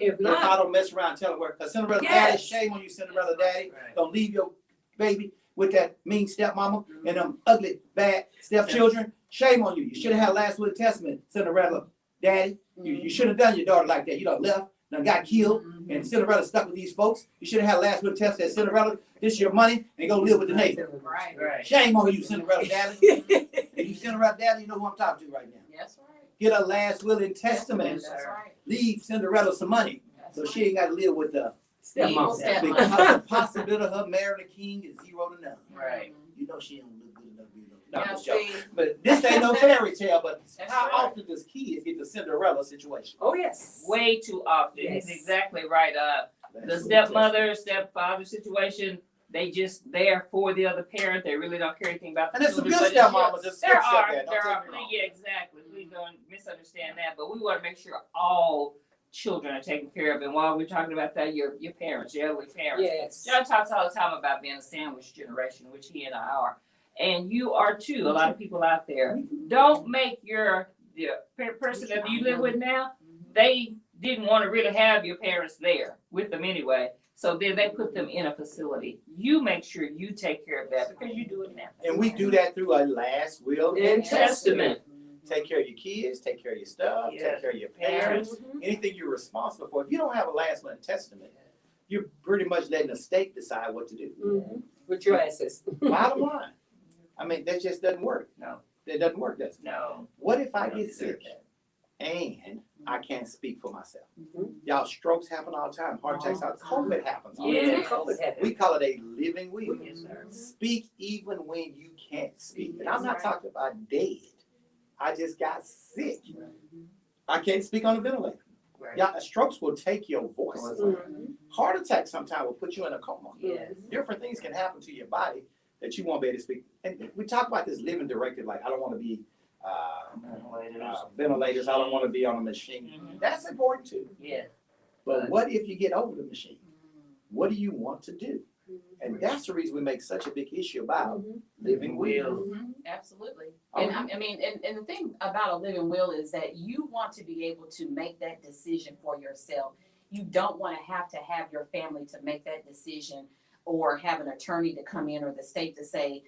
S4: If
S1: If I
S4: not,
S1: don't mess around, tell them where. Cause Cinderella
S4: Yes.
S1: daddy, shame on you, Cinderella daddy.
S2: Right.
S1: Don't leave your baby with that mean stepmama and them ugly, bad stepchildren. Shame on you. You should have had last will and testament, Cinderella daddy. You should have done your daughter like that. You done left, done got killed, and Cinderella stuck with these folks. You should have had last will and testament, Cinderella. This is your money, and go live with the neighbor.
S2: Right.
S1: Shame on you, Cinderella daddy. If you Cinderella daddy, you know who I'm talking to right now.
S3: That's right.
S1: Get a last will and testament.
S3: That's right.
S1: Leave Cinderella some money, so she ain't got to live with the
S3: Evil
S4: stepmom.
S1: because the possibility of her marrying a king is 0 to none.
S2: Right.
S1: You know she don't look good enough to be no.
S3: Yeah,
S1: I'm just joking.
S3: see,
S1: But this ain't no fairy tale. But
S3: That's
S1: how
S3: right.
S1: often does kids get the Cinderella situation?
S4: oh yes.
S2: Way too often.
S4: Yes.
S2: He's exactly right. The
S1: That's
S2: stepmother, stepfather situation, they just there for the other parent. They really don't care anything about the
S1: And there's some
S2: children,
S1: good
S2: but it's
S1: stepmamas. There's
S2: There
S1: good
S2: are,
S1: stepdads. Don't
S2: there
S1: take
S2: are,
S1: me wrong.
S2: yeah, exactly. Please don't misunderstand that, but we want to make sure all children are taken care of. And while we're talking about that, your parents, your elderly parents.
S4: Yes.
S2: John talks all the time about being a sandwich generation, which he and I are. And you are too, a lot of people out there. Don't make the person that you live with now, they didn't want to really have your parents there with them anyway. So then they put them in a facility. You make sure you take care of that because you do it now.
S1: And we do that through a last will
S4: And
S1: and
S4: testament.
S1: Take care of your kids, take care of your stuff,
S2: Yeah.
S1: take care of your parents,
S4: Mhm.
S1: anything you're responsible for. If you don't have a last will and testament, you're pretty much letting the state decide what to do.
S4: Mhm. With your assets.
S1: Bottom line. I mean, that just doesn't work.
S2: No.
S1: That doesn't work, does it?
S2: No.
S1: What if I
S2: don't
S1: get
S2: deserve
S1: sick and I can't speak for myself?
S4: Mhm.
S1: Y'all, strokes happen all the time. Heart attacks, COVID happens all the
S2: Yeah.
S1: time.
S4: COVID happened.
S1: We call it a living will.
S2: Yes, sir.
S1: Speak even when you can't speak. And I'm
S3: That's
S1: not
S3: right.
S1: talking about dead. I just got sick. I can't speak on a ventilator.
S2: Right.
S1: Yeah, strokes will take your voice.
S4: Mhm.
S1: Heart attacks sometimes will put you in a coma.
S2: Yes.
S1: Different things can happen to your body that you won't be able to speak. And we talk about this living directed, like I don't want to be ventilators. I don't want to be on a machine.
S2: Mhm.
S1: That's important too.
S2: Yeah.
S1: But what if you get over the machine? What do you want to do? And that's the reason we make such a big issue about
S4: Mhm.
S1: living will.
S3: Absolutely. And I mean, and the thing about a living will is that you want to be able to make that decision for yourself. You don't want to have your family to make that decision or have an attorney to come in or the state to say,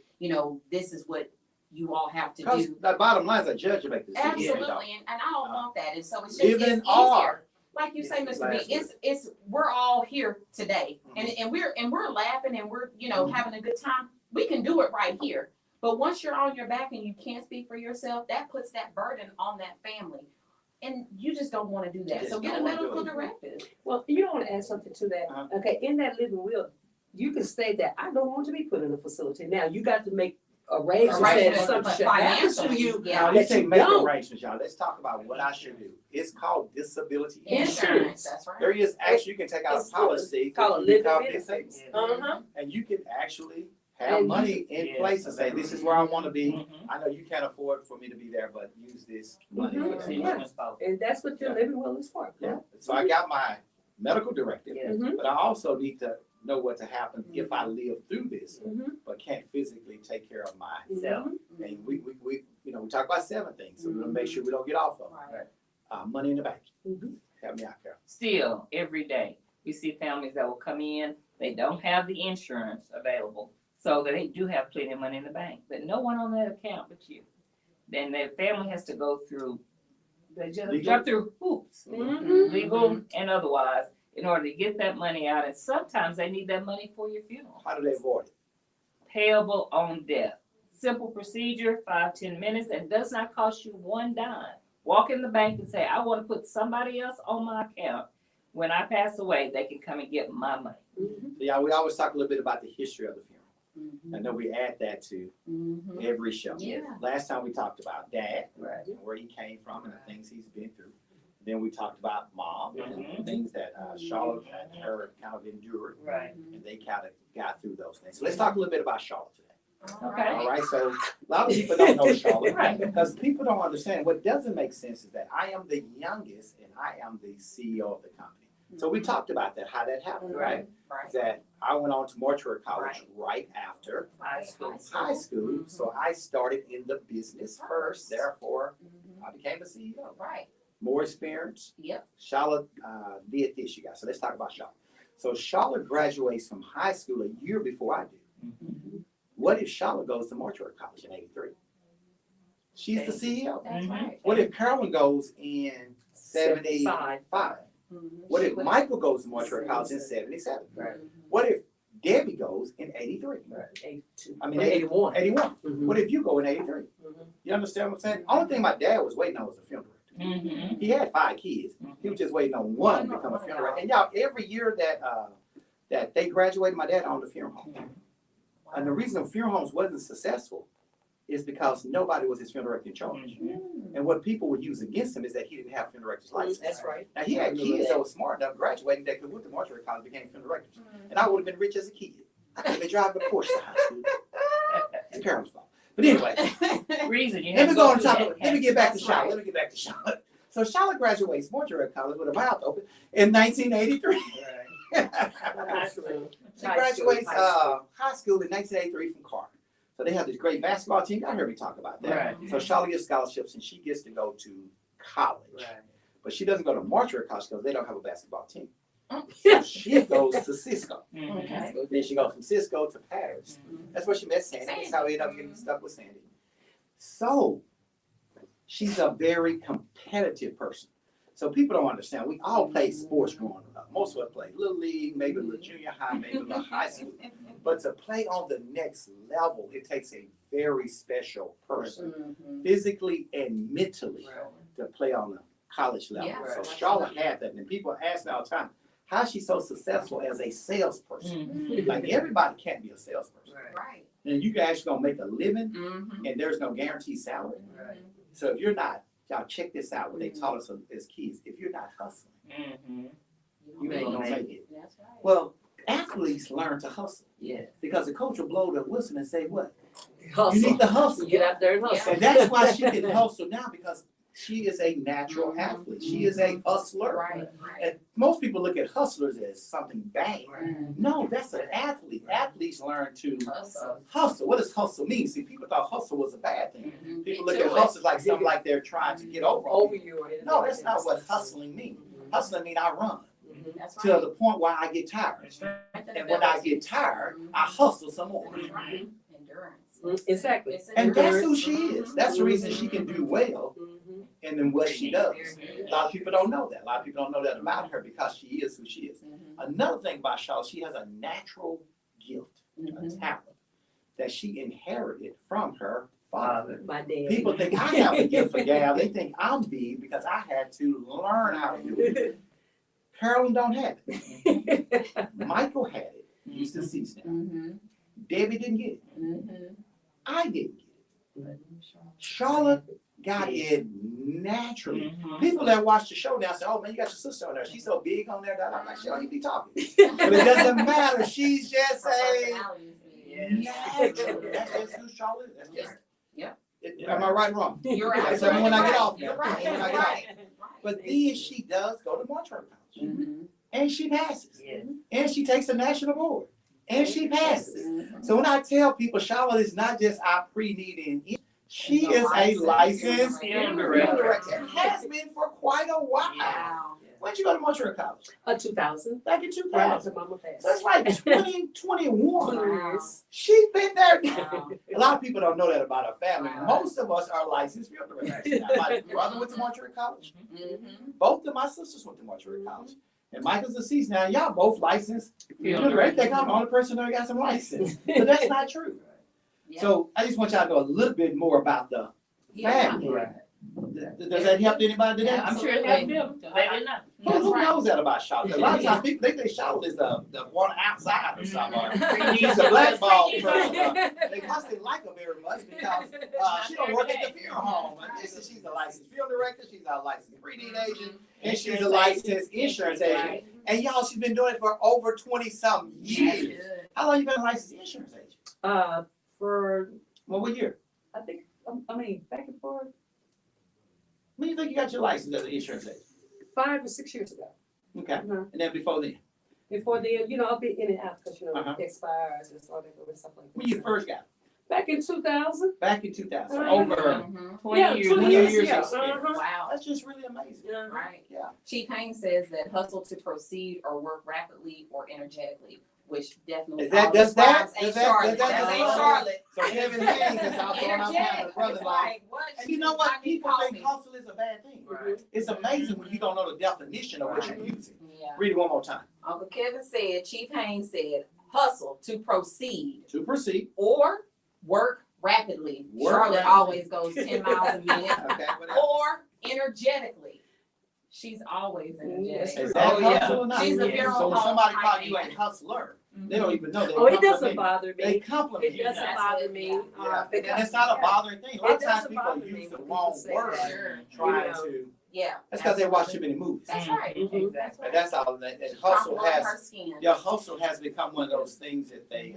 S3: this is what you all have to
S1: Because
S3: do.
S1: the bottom line is a judge will make the decision.
S3: Absolutely. And I don't want that. And so it's just,
S1: Living
S3: it's
S1: are.
S3: easier. Like you say, Mr. B,
S1: Last
S3: it's we're all here today, and we're laughing and we're having a good time. We can do it right here, but once you're on your back and you can't speak for yourself, that puts that burden on that family, and you just don't want to do that.
S1: Just
S3: So get a
S1: don't wanna do
S3: medical
S1: it.
S3: directive.
S4: Well, you don't want to add something to that.
S1: Uh-huh.
S4: Okay, in that living will, you can state that I don't want to be put in a facility. Now you got to make arrangements
S3: Arrangements,
S4: that something
S3: but
S4: should happen to
S3: financially,
S4: you.
S3: yeah.
S1: Now, you
S4: that
S1: say
S4: you
S1: make
S4: don't.
S1: arrangements, y'all. Let's talk about what I should do. It's called disability
S3: Insurance. That's right.
S1: There is actually, you can take out
S4: It's
S1: a policy
S4: called
S1: to
S4: living
S1: become
S4: benefits.
S1: disabled.
S4: Uh-huh.
S1: And you can actually have
S4: And
S1: money
S4: you-
S1: in
S2: Yes.
S1: place and say, this is where I want to be.
S2: Mhm.
S1: I know you can't afford for me to be there, but use this money
S4: Mhm.
S1: for that.
S2: See,
S4: Yeah.
S2: what's about-
S4: And that's what your living will is for.
S1: Yeah. So I got my medical directive,
S2: Yeah.
S4: Mhm.
S1: but I also need to know what to happen if I live through this,
S4: Mhm.
S1: but can't physically take care of myself.
S4: Mhm.
S1: And we we talk about 7 things, so we want to make sure we don't get off of them.
S3: Right.
S1: Money in the bank.
S4: Mhm.
S1: Help me out, Carol.
S2: Still, every day, we see families that will come in, they don't have the insurance available. so that they do have plenty of money in the bank, but no one on that account but you. Then their family has to go through, they just
S1: Legal?
S2: jump through hoops,
S4: Mhm.
S2: legal and otherwise, in order to get that money out, and sometimes they need that money for your funeral.
S1: How do they avoid it?
S2: Payable on death. Simple procedure, 5-10 minutes, and does not cost you one dime. Walk in the bank and say, I want to put somebody else on my account. When I pass away, they can come and get my money.
S4: Mhm.
S1: Yeah, we always talk a little bit about the history of the funeral.
S3: Mhm.
S1: I know we add that to
S3: Mhm.
S1: every show.
S3: Yeah.
S1: Last time we talked about Dad,
S2: Right.
S1: and where he came from and the things he's been through. Then we talked about Mom and the
S2: Mhm.
S1: things that Charlotte and her kind of endured,
S2: Right.
S1: and they kind of got through those things. So let's talk a little bit about Charlotte today.
S2: Okay.
S1: All right, so a lot of people don't know Charlotte,
S2: Right.
S1: because people don't understand. What doesn't make sense is that I am the youngest and I am the CEO of the company. So we talked about that, how that happened, right?
S3: Right.
S1: That I went on to mortuary college right after
S2: High school.
S1: high school, so I started in the business first. Therefore,
S3: Mhm.
S1: I became a CEO.
S3: Right.
S1: More experience.
S3: Yep.
S1: Charlotte did this, you guys. So let's talk about Charlotte. So Charlotte graduates from high school a year before I do.
S2: Mhm.
S1: What if Charlotte goes to mortuary college in '83? She's the CEO.
S3: That's
S2: Mhm.
S3: right.
S1: What if Carolyn goes in '75?
S3: Mhm.
S1: What
S3: She
S1: if
S3: would-
S1: Michael goes to mortuary college in '77?
S2: Right.
S3: Mhm.
S1: What if Debbie goes in '83?
S4: 82.
S1: I mean,
S4: 81.
S1: 81.
S4: Mhm.
S1: What if you go in '83?
S4: Mhm.
S1: You understand what I'm saying? Only thing my dad was waiting on was a funeral director.
S2: Mhm.
S1: He had 5 kids. He was just waiting on one to become a funeral director. And y'all, every year that they graduated, my dad owned a funeral home. And the reason the funeral homes wasn't successful is because nobody was his funeral director in charge.
S2: Mhm.
S1: And what people would use against him is that he didn't have funeral director's license.
S4: That's right.
S1: Now he had
S4: I remember
S1: kids
S4: that.
S1: that were smart enough graduating that could went to mortuary college and became funeral directors. And I would have been rich as a kid. I couldn't even drive the Porsche to high school. It's parents' fault. But anyway,
S2: Reason you
S1: let
S2: have
S1: me
S2: to
S1: go
S2: go
S1: on
S2: through
S1: top
S2: that.
S1: of, let me get back to
S3: That's
S1: Charlotte.
S3: right.
S1: Let me get back to Charlotte. So Charlotte graduates mortuary college with a mouth open in 1983.
S4: High school.
S1: She graduates high school in 1983 from Carter. So they have this great basketball team. Y'all heard me talk about that.
S2: Right.
S1: So Charlotte gets scholarships and she gets to go to college.
S4: Right.
S1: But she doesn't go to mortuary college because they don't have a basketball team. So she goes to Cisco.
S2: Mhm.
S3: Okay.
S1: Then she goes from Cisco to Paris. That's where she met Sandy. That's how we ended up getting stuck with Sandy. So she's a very competitive person. So people don't understand. We all played sports growing up. Most of us played Little League, maybe a little junior high, maybe a little high school. But to play on the next level, it takes a very special person,
S3: Mhm.
S1: physically and mentally,
S2: Right.
S1: to play on the college level.
S3: Yeah,
S1: So
S3: right.
S1: Charlotte had that. And people ask me all the time, how is she so successful as a salesperson?
S2: Mhm.
S1: Like everybody can't be a salesperson.
S2: Right.
S3: Right.
S1: And you guys gonna make a living
S3: Mhm.
S1: and there's no guaranteed salary.
S2: Right.
S1: So if you're not, y'all check this out, what they taught us as kids. If you're not hustling,
S2: Mhm.
S1: you ain't gonna make it.
S3: That's right.
S1: Well, athletes learn to hustle
S2: Yeah.
S1: because the coach will blow the whistle and say, what?
S4: Hustle.
S1: You need to hustle.
S4: Get out there and hustle.
S1: And that's why she can hustle now, because she is a natural
S3: Mhm.
S1: athlete. She is a hustler.
S3: Right. Right.
S1: And most people look at hustlers as something bad.
S3: Mhm.
S1: No, that's an athlete. Athletes learn to
S3: Hustle.
S1: hustle. What does hustle mean? See, people thought hustle was a bad thing.
S3: Mhm.
S1: People
S3: Me
S1: look at
S3: too.
S1: hustle like something like they're trying to get over.
S4: Over you. or anything
S1: No,
S4: like
S1: that's
S4: that.
S1: not what hustling means. Hustling means I run
S4: Mhm.
S3: That's
S1: to
S3: right.
S1: the point where I get tired. And when I get tired, I hustle some more.
S3: That's right. Endurance.
S4: Mhm. Exactly.
S3: It's
S1: And that's who
S3: endurance.
S1: she is. That's the reason she can do well
S4: Mhm.
S1: and then what she does.
S3: Mhm.
S1: A lot of people don't know that. A lot of people don't know that about her because she is who she is.
S3: Mhm.
S1: Another thing about Charlotte, she has a natural gift, a
S3: Mhm.
S1: talent that she inherited from her father.
S4: My dad.
S1: People think I have a gift for gal. They think I'm big because I had to learn how to do it. Carolyn don't have it. Michael had it. He's deceased now.
S3: Mhm.
S1: Debbie didn't get it.
S3: Mhm.
S1: I didn't get it. Charlotte got it naturally.
S2: Mhm.
S1: People that watch the show now say, oh man, you got your sister on there. She's so big on there that I'm like, she don't even be talking. But it doesn't matter. She's just
S3: Her
S1: a
S3: personality is
S1: natural. That's just who Charlotte is. That's just.
S3: Yep.
S1: Am I right or wrong?
S3: You're right.
S1: Tell me when I get off now.
S3: You're right.
S1: Tell me when I
S3: You're
S1: get off.
S3: right.
S1: But then she does go to mortuary college.
S3: Mhm.
S1: And she passes.
S2: Yeah.
S1: And she takes a national board. And she passes.
S3: Mhm.
S1: So when I tell people Charlotte is not just our pre-need in, she is a licensed
S2: Film
S1: film
S2: director.
S1: director. And has been for quite a while.
S3: Wow.
S1: When'd you go to Montreal College?
S4: 2000.
S1: Back in
S4: Right
S1: 2000.
S4: after Mama passed.
S1: So it's like 2021.
S3: Wow.
S1: She's been there.
S3: Wow.
S1: A lot of people don't know that about our family.
S3: Right.
S1: Most of us are licensed field directors. Now, my brother went to Montreal College.
S3: Mhm.
S1: Both of my sisters went to Montreal College. And Michael's deceased now. Y'all both licensed.
S2: Field
S1: Field director. They
S2: director.
S1: I'm the only person that got some license. But that's not true.
S3: Yeah.
S1: So I just want y'all to know a little bit more about the
S3: Yeah.
S1: family.
S2: Right.
S1: Does that help anybody today?
S3: Yeah,
S2: I'm sure it helped them. They didn't know.
S1: Who
S3: right.
S1: knows that about Charlotte? A lot of times people think Charlotte is the one outside or something.
S3: Mhm.
S1: She's a blackball person. They must didn't like her very much because she don't work at the funeral home. And this is, she's a licensed field director, she's a licensed pre-need agent, and she's a licensed insurance agent.
S3: Right.
S1: And y'all, she's been doing it for over 20-something
S3: That's
S1: years.
S3: good.
S1: How long you been a licensed insurance agent?
S4: For,
S1: Well, what year?
S4: I think, back and forth,
S1: When do you think you got your license as an insurance agent?
S4: 5 or 6 years ago.
S1: Okay.
S4: Uh-huh.
S1: And then before then?
S4: Before then, I'll be in and out because,
S1: Uh-huh.
S4: it expires and all that good stuff like that.
S1: When you first got it?
S4: Back in 2000.
S1: Back in 2000.
S4: Uh-huh.
S1: Over.
S3: Mhm.
S2: 20
S4: Yeah,
S2: years.
S1: 20 years
S4: yeah.
S1: experience.
S4: Uh-huh.
S3: Wow.
S1: That's just really amazing.
S3: Right.
S1: Yeah.
S3: Chief Haynes says that hustle to proceed or work rapidly or energetically, which definitely
S1: Is that-
S3: all
S1: does that-
S3: describes
S1: does
S3: A
S1: that-
S3: Charlotte.
S1: does that
S3: That's A
S1: describe-
S3: Charlotte.
S1: So Kevin Haynes is also on our panel,
S3: Energetic.
S1: brother.
S3: It's like, what?
S1: And you know what? People think
S3: coffee.
S1: hustle is a bad thing.
S2: Right.
S1: It's amazing when you don't know the definition of what you're
S3: Right.
S1: using.
S3: Yeah.
S1: Read it one more time.
S3: Uncle Kevin said, Chief Haynes said, hustle to proceed
S1: To proceed.
S3: or work rapidly.
S1: Work
S3: Charlotte
S1: rapidly.
S3: always goes 10 miles a minute.
S1: Okay, whatever.
S3: Or energetically. She's always energetic.
S1: Is that
S2: Oh, yeah.
S1: hustle or not?
S3: She's
S2: a
S1: Yeah.
S3: funeral
S1: So when
S3: home
S1: somebody
S3: type
S1: call you a
S3: agent.
S1: hustler,
S3: Mhm.
S1: they don't even know. They
S4: Oh, it doesn't
S1: compliment
S4: bother
S1: you. They
S4: me.
S1: compliment
S4: It
S1: you.
S4: doesn't
S3: That's
S4: bother
S3: it,
S4: me.
S3: yeah.
S1: Yeah.
S4: Because
S1: And it's not a
S4: yeah.
S1: bothering thing. A lot
S4: It
S1: of times
S4: doesn't
S1: people
S4: bother me
S1: use the
S4: when
S1: wrong
S4: people say
S1: word
S4: that.
S3: Sure.
S1: trying
S4: You know.
S1: to.
S3: Yeah.
S1: That's because they watch too many movies.
S3: That's right.
S4: Mhm.
S2: Exactly.
S1: And that's all. And hustle
S3: Comfortable in her
S1: has.
S3: skin.
S1: Yeah, hustle has become one of those things that they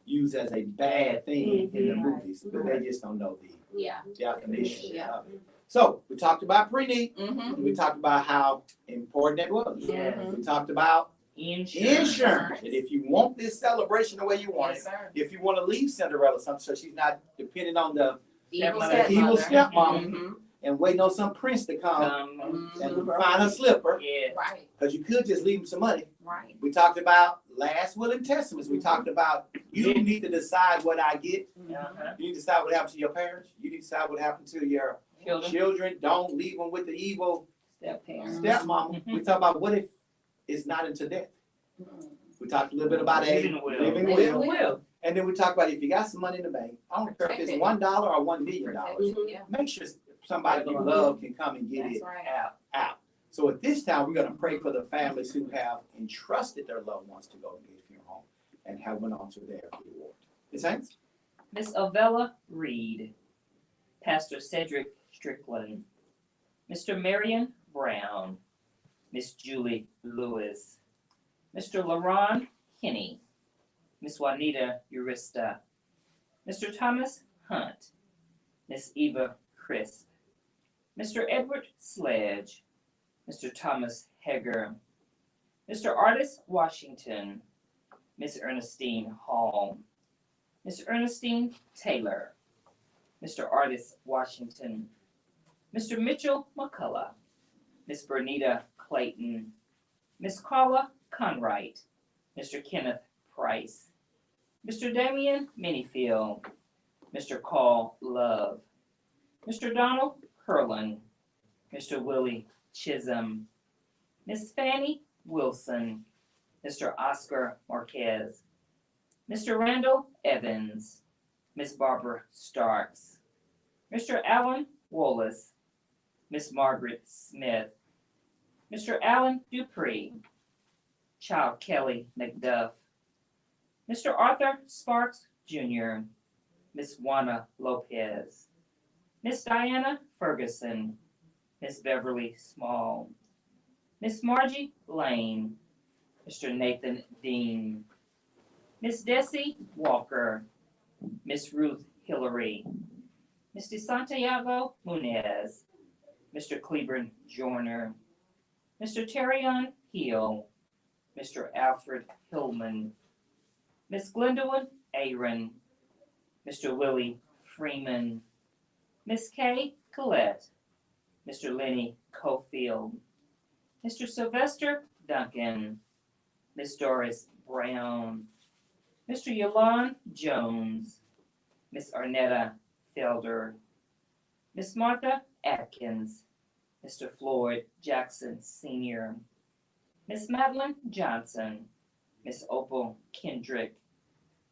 S1: use as a bad thing in the
S3: Mhm.
S1: movies, but they just don't know the
S3: Yeah.
S1: definition
S3: Yeah.
S1: of it. So we talked about pre-need.
S3: Mm-hmm.
S1: We talked about how important that was.
S2: Yes.
S1: We talked about
S2: Insurance.
S1: insurance. And if you want this celebration the way you want
S3: Yes,
S1: it,
S3: sir.
S1: if you want to leave Cinderella something so she's not depending on the
S3: Evil
S2: Stepmother.
S1: evil
S3: stepmother.
S1: stepmom
S3: Mhm.
S1: and waiting on some prince to come and
S3: Mhm.
S1: find a slipper,
S2: Yes.
S3: Right.
S1: because you could just leave him some money.
S3: Right.
S1: We talked about last will and testaments. We talked about you need to decide what I get.
S2: Uh-huh.
S1: You need to decide what happened to your parents. You need to decide what happened to your
S2: Children.
S1: children. Don't leave them with the evil
S2: Step parents.
S1: stepmama. We talk about what if it's not into death.
S3: Mhm.
S1: We talked a little bit about a
S2: Living will.
S1: living
S3: Living
S1: will.
S4: Will.
S1: And then we talk about if you got some money in the bank, I don't care if it's $1 or $1 million.
S3: Yeah.
S1: Make sure somebody you love can come and get
S3: That's
S1: it
S3: right.
S1: out. So at this time, we're gonna pray for the families who have entrusted their loved ones to go to the funeral home and have went on to their reward. Miss Hanks?
S2: Miss Ovella Reed, Pastor Cedric Strickland, Mr. Marion Brown, Miss Julie Lewis, Mr. LaRon Kinney, Miss Juanita Urista, Mr. Thomas Hunt, Miss Eva Crisp, Mr. Edward Sledge, Mr. Thomas Heger, Mr. Artis Washington, Miss Ernestine Hall, Miss Ernestine Taylor, Mr. Artis Washington, Mr. Mitchell McCullough, Miss Bernita Clayton, Miss Carla Conwright, Mr. Kenneth Price, Mr. Damian Minifield, Mr. Carl Love, Mr. Donald Curlin, Mr. Willie Chisholm, Miss Fanny Wilson, Mr. Oscar Marquez, Mr. Randall Evans, Miss Barbara Starks, Mr. Alan Wallace, Miss Margaret Smith, Mr. Alan Dupree, Child Kelly McDuff, Mr. Arthur Sparks Jr., Miss Juana Lopez, Miss Diana Ferguson, Miss Beverly Small, Miss Margie Lane, Mr. Nathan Dean, Miss Desi Walker, Miss Ruth Hillary, Mr. Santiago Munez, Mr. Cleburne Joyner, Mr. Terrion Hill, Mr. Alfred Hillman, Miss Gwendolyn Aaron, Mr. Willie Freeman, Miss Kay Collette, Mr. Lenny Cofield, Mr. Sylvester Duncan, Miss Doris Brown, Mr. Yolande Jones, Miss Arnetta Felder, Miss Martha Atkins, Mr. Floyd Jackson Sr., Miss Madeline Johnson, Miss Opal Kendrick,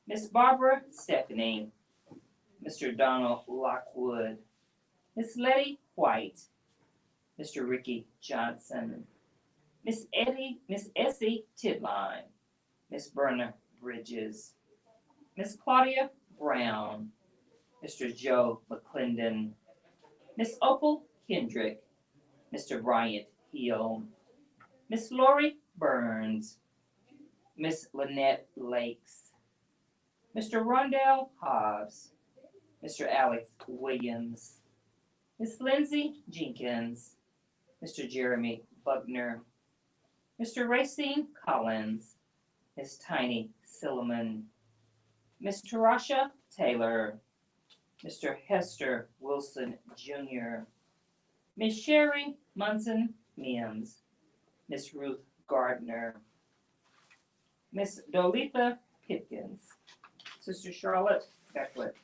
S2: Miss Barbara Stephanie, Mr. Donald Lockwood, Miss Letty White, Mr. Ricky Johnson, Miss Essie Tidline, Miss Berna Bridges, Miss Claudia Brown, Mr. Joe McClendon, Miss Opal Kendrick, Mr. Bryant Hill, Miss Lori Burns, Miss Lynette Lakes, Mr. Rondell Hobbs, Mr. Alex Williams, Miss Lindsay Jenkins, Mr. Jeremy Buckner, Mr. Racine Collins, Miss Tiny Silliman, Miss Tarasha Taylor, Mr. Hester Wilson Jr., Miss Sherry Munson Mims, Miss Ruth Gardner, Miss Dolitha Pipkins, Sister Charlotte Beckwith.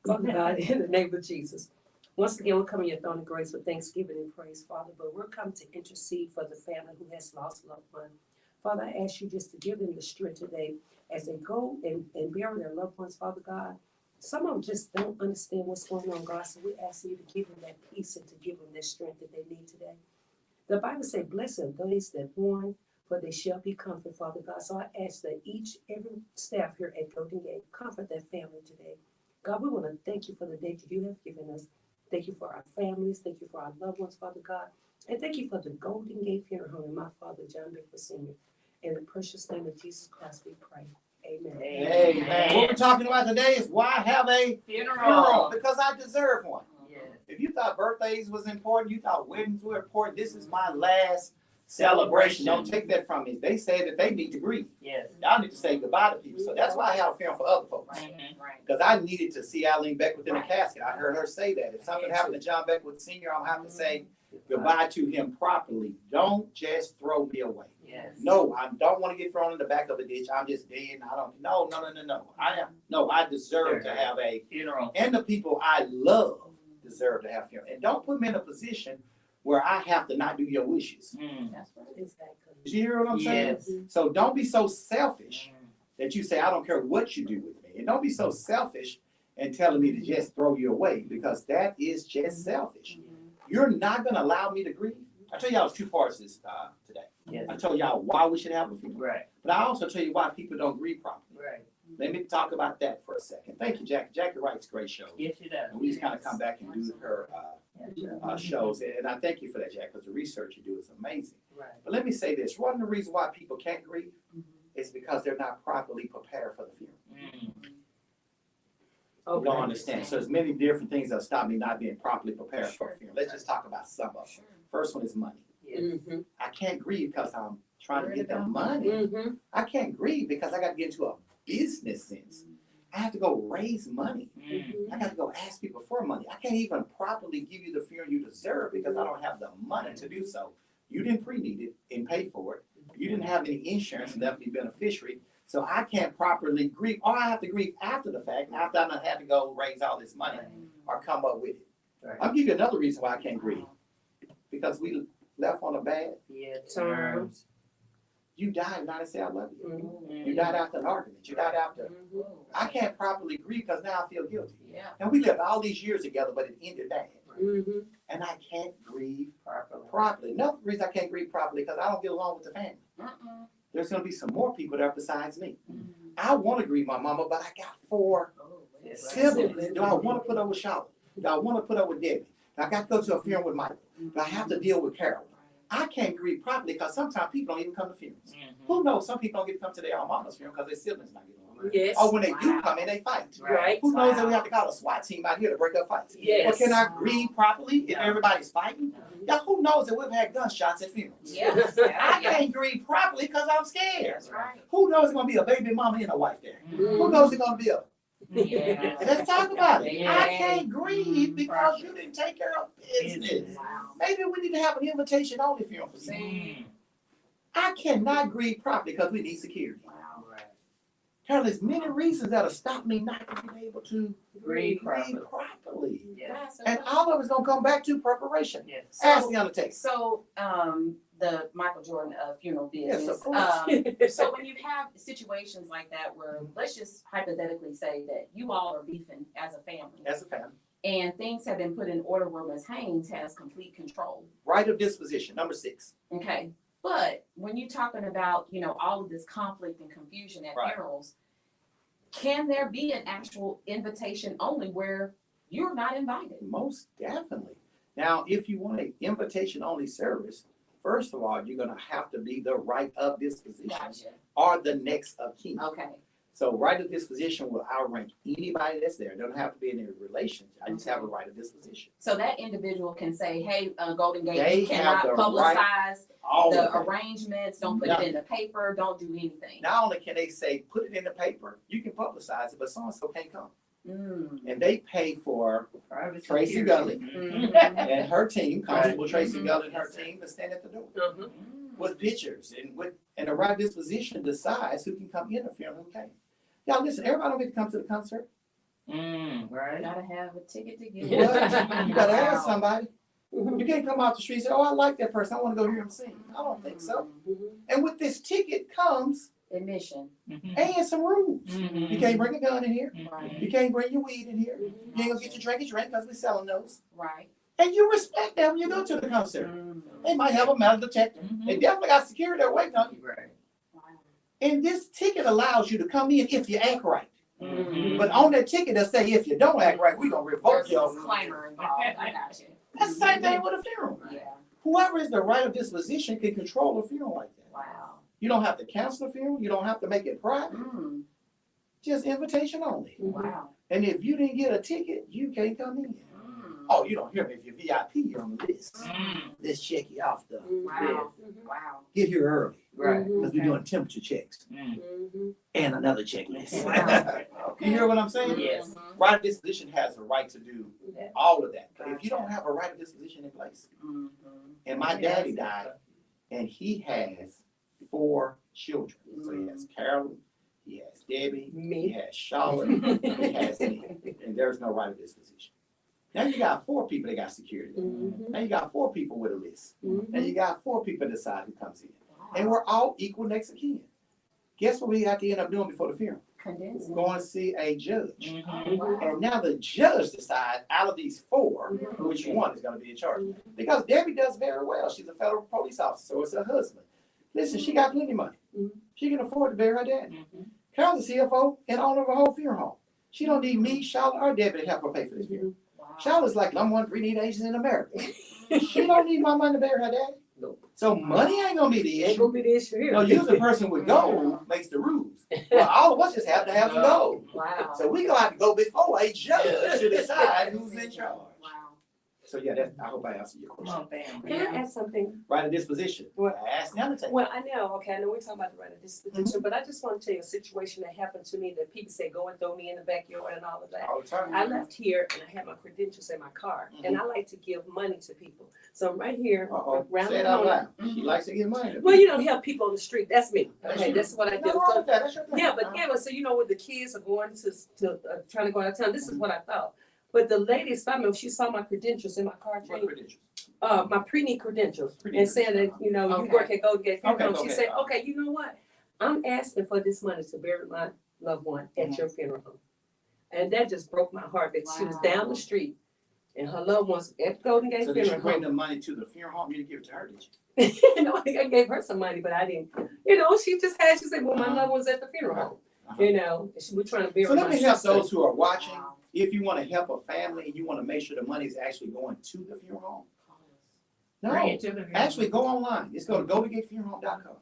S4: Father God, in the name of Jesus. Once again, we're coming to your throne of grace with thanksgiving and praise, Father, but we're coming to intercede for the family who has lost a loved one. Father, I ask you just to give them the strength today as they go and bury their loved ones, Father God. Some of them just don't understand what's going on, God, so we ask you to give them that peace and to give them that strength that they need today. The Bible says, blessed are those that mourn, for they shall be comforted, Father God. So I ask that every staff here at Golden Gate comfort that family today. God, we want to thank you for the day that you have given us. Thank you for our families. Thank you for our loved ones, Father God. And thank you for the Golden Gate Funeral Home and my father, John Baker Sr. In the precious name of Jesus Christ, we pray. Amen.
S1: Amen. What we're talking about today is why have a funeral? Because I deserve one.
S2: Yes.
S1: If you thought birthdays was important, you thought weddings were important, this is my last celebration. Don't take that from me. They say that they need to grieve.
S2: Yes.
S1: Y'all need to say goodbye to people. So that's why I have a funeral for other folks.
S2: Right.
S1: Because I needed to see Eileen Beckwith in a casket. I heard her say that. If something happened to John Beckwith Sr., I'll have to say goodbye to him properly. Don't just throw me away.
S2: Yes.
S1: No, I don't want to get thrown in the back of a ditch. I'm just dead. And I don't. No. I deserve to have a
S2: Funeral.
S1: and the people I love deserve to have funeral. And don't put me in a position where I have to not do your wishes.
S3: That's right.
S4: Exactly.
S1: Did you hear what I'm saying?
S2: Yes.
S1: So don't be so selfish that you say, I don't care what you do with me. And don't be so selfish and telling me to just throw you away, because that is just selfish. You're not going to allow me to grieve. I tell y'all there's two parts of this today.
S2: Yes.
S1: I told y'all why we should have a funeral.
S2: Right.
S1: But I also tell you why people don't grieve properly.
S2: Right.
S1: Let me talk about that for a second. Thank you, Jackie. Jackie writes great shows.
S2: Yes, she does.
S1: And we just kind of come back and do her shows. And I thank you for that, Jack, because the research you do is amazing.
S2: Right.
S1: But let me say this. One of the reasons why people can't grieve is because they're not properly prepared for the funeral. You don't understand. So there's many different things that stop me not being properly prepared for a funeral. Let's just talk about some of them. First one is money.
S2: Yes.
S1: I can't grieve because I'm trying to get the money. I can't grieve because I got to get into a business sense. I have to go raise money. I got to go ask people for money. I can't even properly give you the funeral you deserve because I don't have the money to do so. You didn't pre-need it and pay for it. You didn't have any insurance and left me beneficiary. So I can't properly grieve, or I have to grieve after the fact, after I done had to go raise all this money or come up with it.
S2: Right.
S1: I'll give you another reason why I can't grieve. Because we left on a bad
S2: terms.
S1: You died and I didn't say I love you.
S2: Mm.
S1: You died after an argument. You died after. I can't properly grieve because now I feel guilty.
S3: Yeah.
S1: And we lived all these years together, but it ended bad. And I can't grieve properly. Another reason I can't grieve properly because I don't get along with the family. There's going to be some more people there besides me. I want to grieve my mama, but I got 4 siblings. Do I want to put up with Charlotte? Do I want to put up with Debbie? Do I got to go to a funeral with Michael? Do I have to deal with Carol? I can't grieve properly because sometimes people don't even come to funerals. Who knows? Some people don't get to come to their own mama's funeral because their siblings not getting along.
S4: Yes.
S1: Or when they do come in, they fight.
S4: Right.
S1: Who knows that we have to call a SWAT team out here to break up fights?
S4: Yes.
S1: But can I grieve properly if everybody's fighting? Yeah, who knows that we've had gunshots at funerals? I can't grieve properly because I'm scared.
S3: That's right.
S1: Who knows there's going to be a baby mama and a wife there? Who knows there's going to be a... Let's talk about it. I can't grieve because you didn't take care of business.
S3: Wow.
S1: Maybe we need to have an invitation only funeral procedure.
S2: Mm.
S1: I cannot grieve properly because we need security.
S3: Wow.
S2: Right.
S1: Carol, there's many reasons that'll stop me not being able to
S2: Grieve
S1: properly.
S2: Yes.
S1: And all of it's gonna come back to preparation.
S2: Yes.
S1: Ask the Undertaker.
S3: So, the Michael Jordan funeral
S1: Yes,
S3: business.
S1: of course.
S3: So when you have situations like that where, let's just hypothetically say that you all are beefing as a family,
S1: As a family.
S3: and things have been put in order where Ms. Haynes has complete control.
S1: Right of disposition, number 6.
S3: Okay, but when you're talking about, all of this conflict and confusion at
S1: Right.
S3: funerals, can there be an actual invitation only where you're not invited?
S1: Most definitely. Now, if you want an invitation only service, first of all, you're gonna have to be the right of disposition
S3: Gotcha.
S1: or the next of kin.
S3: Okay.
S1: So right of disposition will outrank anybody that's there. It doesn't have to be in a relation. I just have a right of disposition.
S3: So that individual can say, hey, Golden Gate,
S1: They
S3: you cannot
S1: have the
S3: publicize
S1: All
S3: the
S1: of that.
S3: arrangements, don't put
S1: No.
S3: it in the paper, don't do anything.
S1: Not only can they say, put it in the paper, you can publicize it, but so-and-so can't come.
S3: Mm.
S1: And they pay for
S2: Private
S1: Tracy
S2: security.
S1: Gully
S3: Mhm.
S1: and her team, Constable
S2: Right.
S1: Tracy
S3: Mhm.
S1: Gully and her team, to stand at the door
S4: Uh-huh.
S3: Mm.
S1: with pictures and the right disposition decides who can come in the funeral and who can't. Y'all listen, everybody don't get to come to the concert.
S2: Mm, right.
S3: Gotta have a ticket to get
S1: What?
S3: in.
S1: You gotta
S3: Wow.
S1: ask somebody. You can't come out the street and say, oh, I like that person, I wanna go hear him sing. I don't think so. And with this ticket comes
S3: Admission.
S2: Mhm.
S1: and some rules.
S2: Mhm.
S1: You can't bring a gun in here.
S3: Right.
S1: You can't bring your weed in here. You ain't gonna get your drink because we're selling those.
S3: Right.
S1: And you respect them when you go to the concert.
S3: Mm.
S1: They might have a metal detector.
S2: Mhm.
S1: They definitely got security there waiting on you.
S2: Right.
S3: Wow.
S1: And this ticket allows you to come in if you act right.
S2: Mhm.
S1: But on that ticket, they'll say, if you don't act right, we're gonna revoke
S3: There's a
S1: your.
S3: disclaimer involved. I got you.
S1: That's the same thing with a funeral.
S3: Yeah.
S1: Whoever is the right of disposition can control a funeral like that.
S3: Wow.
S1: You don't have to cancel the funeral. You don't have to make it private.
S3: Mm.
S1: Just invitation only.
S3: Wow.
S1: And if you didn't get a ticket, you can't come in.
S3: Mm.
S1: Oh, you don't hear me. If you're VIP, you're on the list.
S2: Mm,
S1: Let's check you off though.
S3: Wow. Wow.
S1: Get here early
S2: right.
S1: because we're doing temperature checks
S2: Mm.
S1: and another checklist.
S3: Wow.
S1: You hear what I'm saying?
S2: Yes.
S3: Mhm.
S1: Right of disposition has the right to do all of that. But if you don't have a right of disposition in place,
S3: Mhm.
S1: and my daddy died, and he has 4 children. So he has Carolyn, he has Debbie, he
S4: Me.
S1: has Charlotte, he has me, and there's no right of disposition. Now you got 4 people that got security. Now you got 4 people with a list. Now you got 4 people decide who comes in. And we're all equal next of kin. Guess what we have to end up doing before the funeral?
S3: Condensing.
S1: Going to see a judge.
S2: Mhm.
S3: Wow.
S1: And now the judge decides out of these 4, which one is going to be in charge. Because Debbie does very well. She's a federal police officer, so it's her husband. Listen, she got plenty of money. She can afford to bury her dad.
S2: Mhm.
S1: Carol's the CFO and owner of a whole funeral home. She don't need me, Charlotte, or Debbie to help her pay for this funeral.
S3: Wow.
S1: Charlotte's like number 1 breeding agent in America. She don't need my money to bury her daddy.
S4: Nope.
S1: So money ain't gonna be the
S4: Ain't
S1: issue.
S4: gonna be the issue here.
S1: No, usually the person with gold makes the rules. Well, all of us just have to have some gold.
S3: Wow.
S1: So we gonna have to go before a judge to decide who's in charge.
S3: Wow.
S1: So yeah, that's, I hope I answered your
S2: Come
S1: question.
S2: on, family.
S4: Can I ask something?
S1: Right of disposition.
S4: What?
S1: Ask the Undertaker.
S4: Well, I know, okay, I know we're talking about the right of disposition, but I just want to tell you a situation that happened to me that people say, go and throw me in the backyard and all of that.
S1: All the time.
S4: I left here and I had my credentials in my car, and I like to give money to people. So I'm right here,
S1: Uh-oh,
S4: around
S1: say it
S4: the
S1: out
S4: corner.
S1: loud. She likes to get money.
S4: Well, you don't help people on the street, that's me,
S1: That's
S4: okay,
S1: you.
S4: that's what I do.
S1: Nothing wrong
S4: So,
S1: with that. That's your thing.
S4: yeah, but anyway, so you know when the kids are going to trying to go out of town, this is what I thought. But the lady stopped me, she saw my credentials in my car,
S1: What
S4: Jane,
S1: credentials?
S4: my pre-need credentials,
S1: Pre-need
S4: and saying that, you know, you work at Golden Gate Funeral
S1: Okay,
S4: Home.
S1: go
S4: She
S1: ahead.
S4: said, okay, you know what? I'm asking for this money to bury my loved one at your funeral home. And that just broke my heart that she was down the street and her loved ones at Golden Gate
S1: So did you
S4: Funeral
S1: bring
S4: Home.
S1: the money to the funeral home? You didn't give it to her, did you?
S4: You know, I gave her some money, but I didn't, you know, she said, well, my loved one's at the funeral home, you know, and we're trying to bury
S1: So let
S4: my
S1: me help
S4: sister.
S1: those who are watching.
S3: Wow.
S1: If you want to help a family and you want to make sure the money is actually going to the funeral home,
S2: Bring
S1: no,
S2: it to the funeral.
S1: actually go online. Just go to goldengatefuneralhome.com.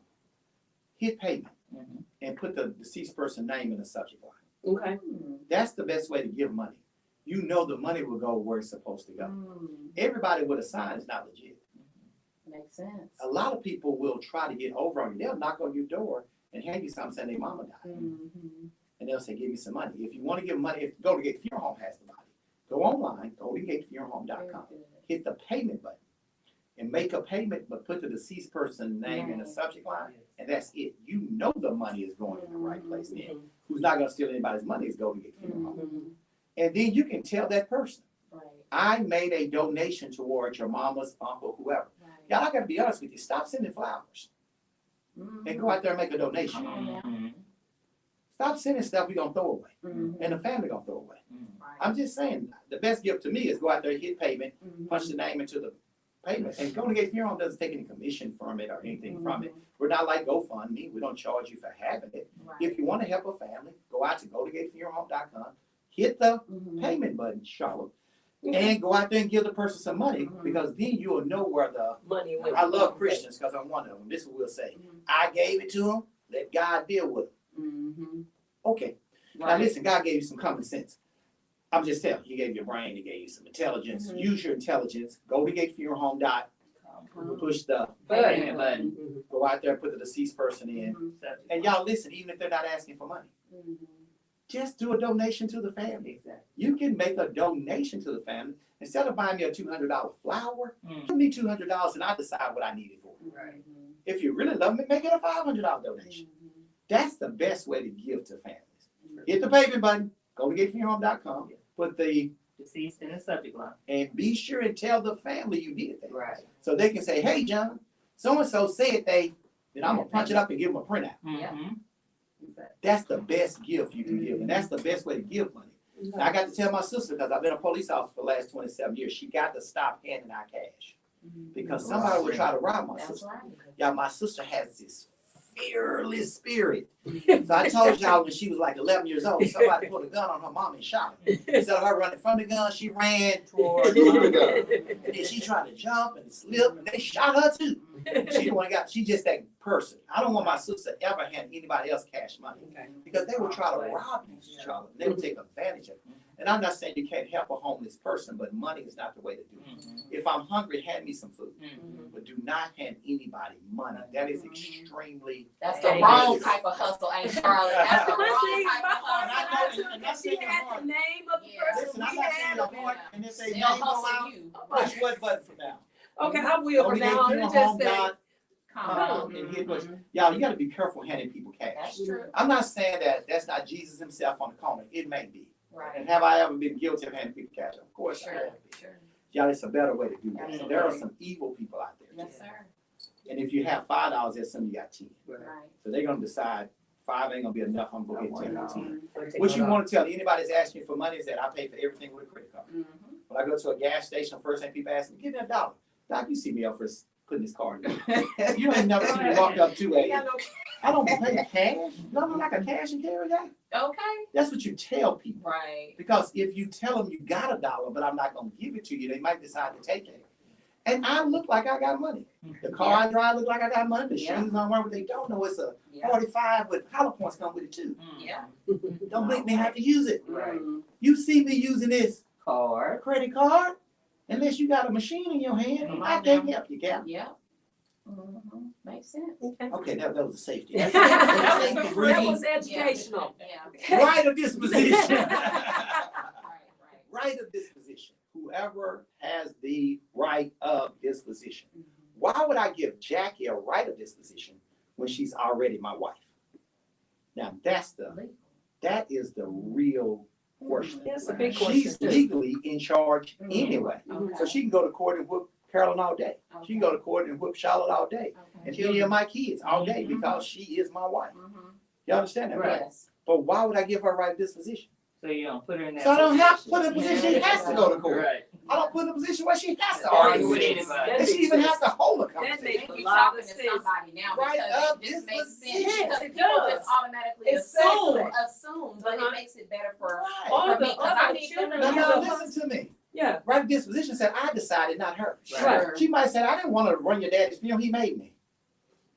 S1: Hit payment
S2: Mhm.
S1: and put the deceased person's name in the subject line.
S4: Okay,
S3: Mm.
S1: That's the best way to give money. You know the money will go where it's supposed to go.
S3: Mm.
S1: Everybody with a sign is not legit.
S3: Makes sense.
S1: A lot of people will try to get over on you. They'll knock on your door and hand you something saying their mama died.
S3: Mhm.
S1: And they'll say, give me some money. If you want to give money, if Golden Gate Funeral Home has the money, go online, goldengatefuneralhome.com.
S3: Very good.
S1: Hit the payment button. and make a payment, but put the deceased person's name in the subject line, and that's it. You know the money is going in the right place. Then who's not gonna steal anybody's money is going to get funeral home. And then you can tell that person,
S3: Right.
S1: I made a donation towards your mama's uncle, whoever.
S3: Right.
S1: Y'all, I gotta be honest with you. Stop sending flowers and go out there and make a donation.
S3: Come on now.
S2: Mhm.
S1: Stop sending stuff we gonna throw away,
S3: Mhm.
S1: and the family gonna throw away.
S3: Right.
S1: I'm just saying, the best gift to me is go out there, hit payment,
S3: Mhm.
S1: punch the name into the payment. And Golden Gate Funeral Home doesn't take any commission from it or anything from it. We're not like GoFundMe. We don't charge you for having it.
S3: Right.
S1: If you want to help a family, go out to goldengatefuneralhome.com, hit the
S3: Mhm.
S1: payment button, Charlotte, and go out there and give the person some money, because then you'll know where the.
S4: Money went.
S1: I love Christians because I'm one of them. This is what we'll say.
S3: Mhm.
S1: I gave it to them. Let God deal with them.
S3: Mhm.
S1: Okay. Now
S3: Right.
S1: listen, God gave you some common sense. I'm just telling you, He gave you a brain, He gave you some intelligence.
S3: Mhm.
S1: Use your intelligence. Go to gatefuneralhome.com, push the
S2: Payment button.
S4: Mhm.
S1: go out there, put the deceased person in.
S3: Mhm.
S2: Subject
S1: And
S2: line.
S1: y'all listen, even if they're not asking for money,
S3: Mhm.
S1: just do a donation to the family. You can make a donation to the family. Instead of buying me a $200 flower,
S2: Mm.
S1: give me $200 and I decide what I need it for.
S2: Right.
S3: Mhm.
S1: If you really love me, make it a $500 donation.
S3: Mhm.
S1: That's the best way to give to families. Hit the payment button, go to gatefuneralhome.com, put the,
S2: Deceased in the subject line.
S1: and be sure and tell the family you did that.
S2: Right.
S1: So they can say, hey, John, so-and-so said then I'm gonna punch it up and give them a printout.
S2: Mhm.
S1: That's the best gift you can give, and that's the best way to give money. Now, I got to tell my sister, because I've been a police officer for the last 27 years, she got to stop handing out cash.
S3: Mhm.
S1: Because somebody would try to rob my
S3: That's
S1: sister.
S3: right.
S1: Yeah, my sister has this fearless spirit. So I told y'all when she was like 11 years old, somebody put a gun on her mom and shot her. Instead of her running from the gun, she ran toward the gun. And then she tried to jump and slip, and they shot her too. She the one got. She just that person. I don't want my sister ever hand anybody else cash money, because they will try to rob you, Charlotte. They will take advantage of it. And I'm not saying you can't help a homeless person, but money is not the way to do it.
S2: Mhm.
S1: If I'm hungry, hand me some food,
S2: Mhm.
S1: but do not hand anybody money. That is extremely.
S3: That's
S2: the
S3: the
S2: wrong
S3: wrong type of hustle, ain't Charlotte? That's the wrong type of hustle.
S1: And that's in your heart.
S4: name of the
S3: Yeah.
S4: person
S1: Listen,
S4: we
S1: I'm not saying
S4: had.
S1: your heart, and if they
S3: They'll
S1: name go
S3: hustle
S1: out,
S3: you.
S1: push what button from now?
S4: Okay, I will from now on. It just say,
S1: Come and hit push. Y'all, you gotta be careful handing people cash.
S3: That's true.
S1: I'm not saying that that's not Jesus himself on the corner. It may be.
S3: Right.
S1: And have I ever been guilty of handing people cash? Of course I
S3: Sure.
S1: have.
S3: Sure.
S1: Y'all, it's a better way to do that.
S3: Absolutely.
S1: There are some evil people out there.
S3: Yes, sir.
S1: And if you have $5, there's some you got 10.
S3: Right.
S1: So they're gonna decide 5 ain't gonna be enough. I'm gonna get 10 or 10.
S3: Mhm.
S1: What you want to tell anybody that's asking you for money is that I pay for everything with a credit card.
S3: Mhm.
S1: When I go to a gas station, first thing people ask me, give me $1. Doc, you see me up for putting this card in. You ain't never seen me walk up to I don't pay cash. No, like a cash and carry guy.
S3: Okay.
S1: That's what you tell people.
S3: Right.
S1: Because if you tell them you got $1, but I'm not gonna give it to you, they might decide to take it. And I look like I got money. The car I drive look like I got money. The
S3: Yeah.
S1: shoes I'm wearing, but they don't know it's a
S3: Yeah.
S1: 45 with hollow points come with it too.
S3: Yeah.
S1: Don't make me have to use it.
S2: Right.
S3: Mhm.
S1: You see me using this
S2: Card.
S1: credit card, unless you got a machine in your hand,
S3: Come
S1: I
S3: on
S1: can't
S3: now.
S1: help you, Cap.
S3: Yeah. Mhm. Makes sense.
S1: Okay, that was a safety.
S4: that
S1: Safety briefing.
S4: was educational.
S3: Yeah.
S1: Right of disposition.
S3: Right.
S1: Right of disposition. Whoever has the right of disposition. Why would I give Jackie a right of disposition when she's already my wife? Now that is the real question.
S4: That's a big question.
S1: She's legally in charge anyway.
S3: Okay.
S1: So she can go to court and whoop Carolyn all day. She can go to court and whoop Charlotte all day. And any of my kids all day because she is my wife.
S3: Mhm.
S1: You understand that, right?
S3: Yes.
S1: But why would I give her right of disposition?
S2: So you don't put her in that.
S1: So I don't have to
S2: position.
S1: put her in a position she has to go to court.
S2: Right.
S1: I don't put her in a position where she has to
S2: Argue
S1: argue
S2: with
S1: with
S2: anybody.
S1: And she even has to hold a
S4: That
S1: conversation.
S4: makes
S3: Think
S4: a
S3: you're
S4: lot
S3: talking
S4: of
S3: to
S4: sense.
S3: somebody now
S1: Right
S3: because
S1: up
S3: it just makes sense.
S1: disposition.
S3: Because
S4: It
S3: people
S4: does.
S3: just automatically
S4: Exactly.
S3: assume, but
S4: Uh-huh.
S3: it makes it better for
S1: Right.
S3: me because I need them to
S1: Now,
S3: know.
S1: listen to me.
S4: Yeah.
S1: Right of disposition said I decided, not her.
S3: Sure.
S1: She might say, I didn't want to run your daddy's funeral, he made me.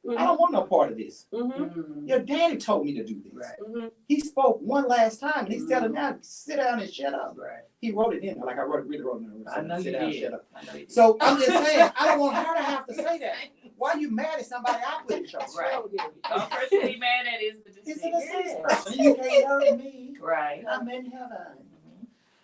S1: I don't want no part of this.
S4: Mm-hmm.
S1: Your daddy told me to do this.
S2: Right.
S4: Mm-hmm.
S1: He spoke one last time, and he's telling now, sit down and shut up.
S2: Right.
S1: He wrote it in, like I really wrote it in.
S2: I know
S1: Sit
S2: you
S1: down,
S2: did.
S1: shut up.
S2: I know you did.
S1: So I'm just saying, I don't want her to have to say that. Why are you mad at somebody I put in charge?
S2: Right. The person to be mad at is the
S1: It's
S2: deceased.
S1: an assist person. You can't hurt me.
S2: Right.
S1: I'm in heaven.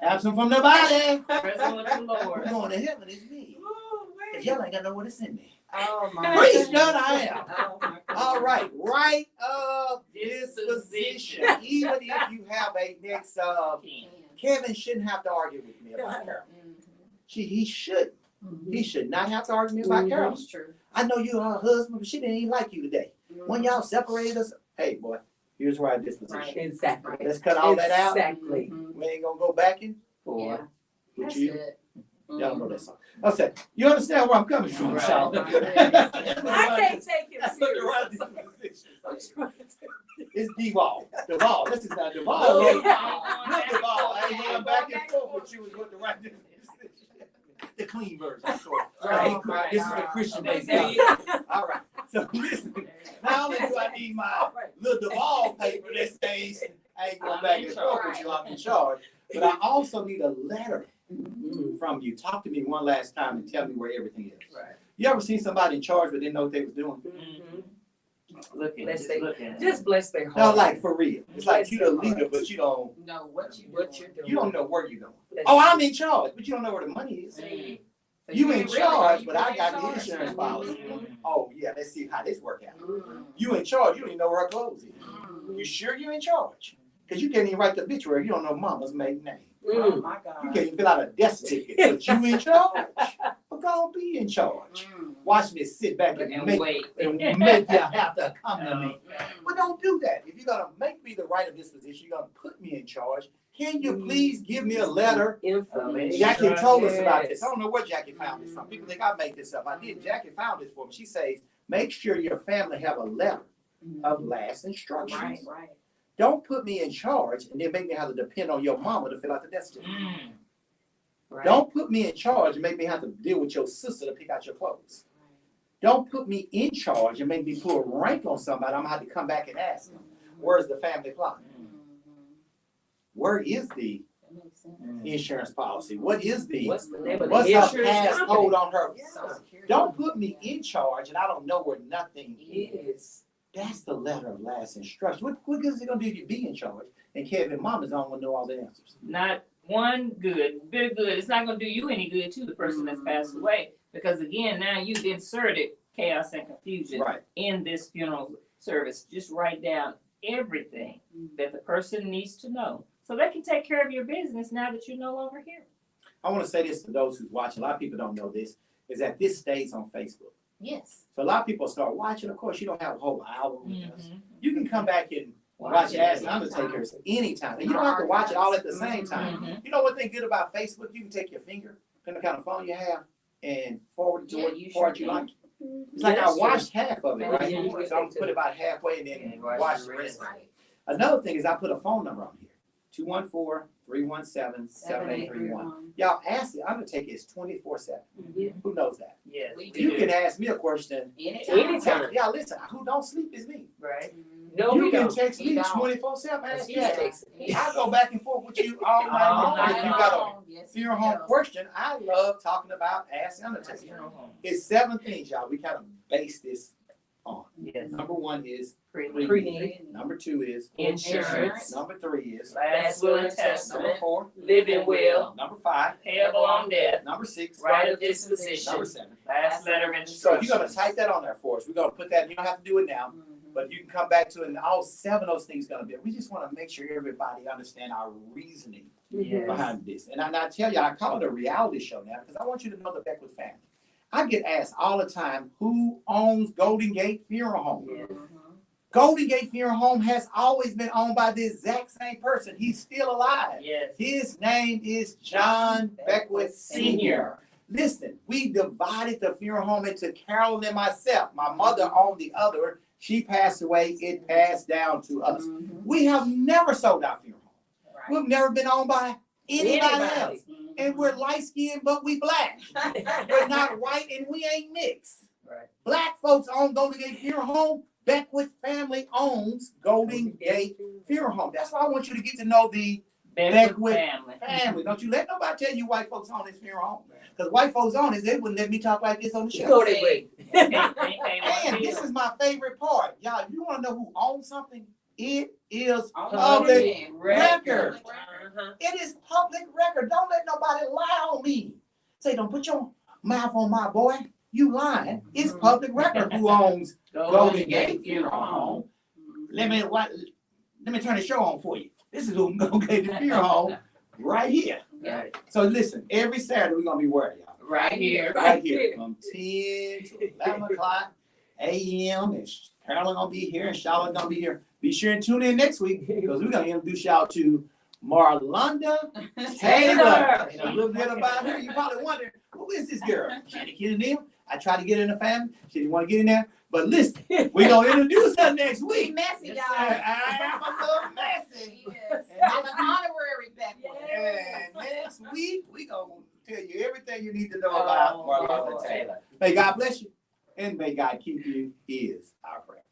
S1: Absent from the body.
S2: Present with the
S1: We're
S2: Lord.
S1: going to heaven is me.
S4: Oh,
S1: 'Cause y'all ain't got know what it's in there.
S3: Oh, my.
S1: Preach,
S3: goodness.
S1: God, I am.
S3: Oh, my goodness.
S1: All right, right of disposition. Even if you have a next, Kevin shouldn't have to argue with me about Carol. He should. He should not have to argue with me about Carol.
S3: That's true.
S1: I know you're her husband, but she didn't even like you today. When y'all separated us, hey boy, here's right disposition.
S3: Right.
S4: Exactly.
S1: Let's cut all that out.
S4: Exactly.
S1: We ain't gonna go back in for
S3: Yeah.
S1: with
S3: That's
S1: you.
S3: good.
S1: Y'all don't know that song. I said, you understand where I'm coming from,
S2: Right.
S1: Sean?
S3: Oh, my goodness.
S4: I can't take him
S1: That's what the right
S4: serious.
S1: disposition. It's Duval. Duval. This is not Duval.
S2: Oh,
S1: Look, Duval. I ain't going back and forth with you is what the right disposition. The clean version. Right.
S3: Right.
S1: This is the Christian based.
S2: There
S1: All right. So listen. Not only do I need my little Duval paper that says I ain't going back and forth with you, I'm in charge, but I also need a letter from you. Talk to me one last time and tell me where everything is.
S2: Right.
S1: You ever seen somebody in charge but didn't know what they was doing?
S2: Looking,
S4: Let's
S2: just
S4: say-
S2: looking.
S4: Just bless their heart.
S1: No, like for real. It's like you the leader, but you don't
S3: Know what you
S4: What you're doing.
S1: know where you're going.
S4: Bless
S1: Oh,
S4: your-
S1: I'm in charge, but you don't know where the money is.
S2: Mm.
S3: So
S1: You in
S3: ain't really-
S1: charge,
S3: you
S1: but I
S3: really
S1: got
S3: in
S1: the
S3: charge?
S1: insurance policy.
S3: Mhm.
S1: Oh yeah, let's see how this work out.
S3: Mhm.
S1: You in charge, you don't even know where her clothes is.
S3: Mhm.
S1: You sure you in charge? Because you can't even write the obituary, you don't know mama's maiden name.
S3: Oh, my God.
S1: You can't even fill out a death certificate, but you in charge. But go be in charge.
S3: Mm.
S1: Watch me sit back and
S2: And
S1: make
S2: wait.
S1: you have to come to me.
S3: Mm.
S1: But don't do that. If you're gonna make me the right of disposition, you're gonna put me in charge. Can you please give me a letter?
S4: Information.
S1: Jackie told us about
S4: Yes.
S1: this. I don't know where Jackie found this from. People think I made this up. I did. Jackie found this for me. She says, make sure your family have a letter of last instructions.
S3: Right, right.
S1: Don't put me in charge and then make me have to depend on your mama to fill out the death certificate.
S2: Mm. Right.
S1: Don't put me in charge and make me have to deal with your sister to pick out your clothes. Don't put me in charge and make me put a rank on somebody. I'm gonna have to come back and ask them, where's the family plot? Where is the
S3: That makes sense.
S1: insurance policy? What is the,
S4: What's the name of the
S1: what's her
S4: insurance
S1: passcode
S4: company?
S1: on her?
S3: Social Security.
S1: Don't put me in charge and I don't know where nothing is.
S4: Yes.
S1: That's the letter of last instruction. What good is it gonna do if you be in charge? And Kevin, mama's don't want to know all the answers.
S2: Not one good, bit of good. It's not gonna do you any good too, the person that's passed away. Because again, now you've inserted chaos and confusion
S1: Right.
S2: in this funeral service. Just write down everything that the person needs to know. So they can take care of your business now that you're no longer here.
S1: I want to say this to those who's watching. A lot of people don't know this, is that this stays on Facebook.
S3: Yes.
S1: So a lot of people start watching. Of course, you don't have a whole album with us.
S2: Mm-hmm.
S1: You can come back and watch
S2: Watch it
S1: Ask
S3: anytime.
S1: Undertakers anytime. And you don't have to watch it all at the same time.
S2: Mhm.
S1: You know what they good about Facebook? You can take your finger, depending on the kind of phone you have, and forward it to
S3: Yeah,
S1: what
S3: you
S1: part
S3: sure
S1: you
S3: can.
S1: like. It's like I
S4: Yes,
S1: watched half of it, right?
S3: Yeah, you
S1: So I'm gonna put it about halfway and then
S2: And watch
S1: watch
S2: the
S1: the rest.
S2: rest.
S3: Right.
S1: Another thing is I put a phone number on here. 214-317-7831. Y'all ask the Undertaker is 24/7. Who knows that?
S2: Yes.
S3: We
S1: You
S2: do.
S1: can ask me a question.
S3: Anytime.
S4: Anytime.
S1: Yeah, listen, who don't sleep is me.
S2: Right.
S4: No,
S1: You
S4: we
S1: can
S4: don't.
S1: text
S3: He
S1: me
S3: don't.
S1: 24/7. Ask
S4: He
S1: Jack.
S4: takes it.
S1: I go back and forth with you all night
S2: All
S1: long.
S2: night
S1: If you got a
S3: long. Yes,
S1: funeral
S3: you
S1: home
S3: do.
S1: question, I love talking about Ask the Undertaker. It's 7 things, y'all. We kind of base this on.
S2: Yes.
S1: Number 1 is
S2: Pre-need.
S4: Pre-need.
S1: Number 2 is
S2: Insurance.
S1: number 3 is
S2: Last will and
S1: number
S2: testament.
S1: 4.
S2: Living will.
S1: Number 5.
S2: Payable on death.
S1: Number 6.
S2: Right of
S1: Number
S2: disposition.
S1: 7.
S2: Last letter of
S1: So
S2: instruction.
S1: you're gonna type that on there for us. We're gonna put that. You don't have to do it now, but you can come back to it. And all 7 of those things gonna be. We just want to make sure everybody understand our reasoning
S2: Yes.
S1: behind this. And I tell you, I call it a reality show now because I want you to know the Beckwith family. I get asked all the time, who owns Golden Gate Funeral Home?
S2: Yes.
S1: Golden Gate Funeral Home has always been owned by the exact same person. He's still alive.
S2: Yes.
S1: His name is John Beckwith Sr. Listen, we divided the funeral home into Carolyn and myself. My mother owned the other. She passed away. It passed down to us. We have never sold our funeral home. We've never been owned by anybody else. And we're light skinned, but we black. We're not white and we ain't mixed.
S2: Right.
S1: Black folks own Golden Gate Funeral Home. Beckwith family owns Golden Gate Funeral Home. That's why I want you to get to know the
S2: Beckwith family.
S1: family. Don't you let nobody tell you white folks own this funeral home. Because white folks own it, they wouldn't let me talk like this on the show.
S4: No, they wait.
S2: Ain't one
S1: And this
S2: deal.
S1: is my favorite part. Y'all, you want to know who owns something? It is
S3: Oh,
S1: public
S3: yeah.
S1: record.
S4: Uh-huh.
S1: It is public record. Don't let nobody lie on me. Say, don't put your mouth on my boy. You lying. It's public record who owns Golden Gate Funeral Home. Let me turn the show on for you. This is who Golden Gate Funeral Home right here.
S2: Yeah.
S1: So listen, every Saturday we're gonna be where, y'all?
S2: Right here.
S1: Right here from 10 to 11 o'clock a.m. And Carolyn gonna be here and Charlotte gonna be here. Be sure and tune in next week because we're gonna introduce y'all to Marlonda Taylor. And a little bit about her. You probably wonder, who is this girl? She get in there. I tried to get in the family. She didn't want to get in there. But listen, we're gonna introduce her next
S3: Be
S1: week.
S3: messy, y'all.
S1: I'm a little messy.
S3: Yes. I'm an honorary Beckwith.
S1: And next week, we gonna tell you everything you need to know about Marlonda Taylor.
S2: Taylor.
S1: May God bless you, and may God keep you is our prayer.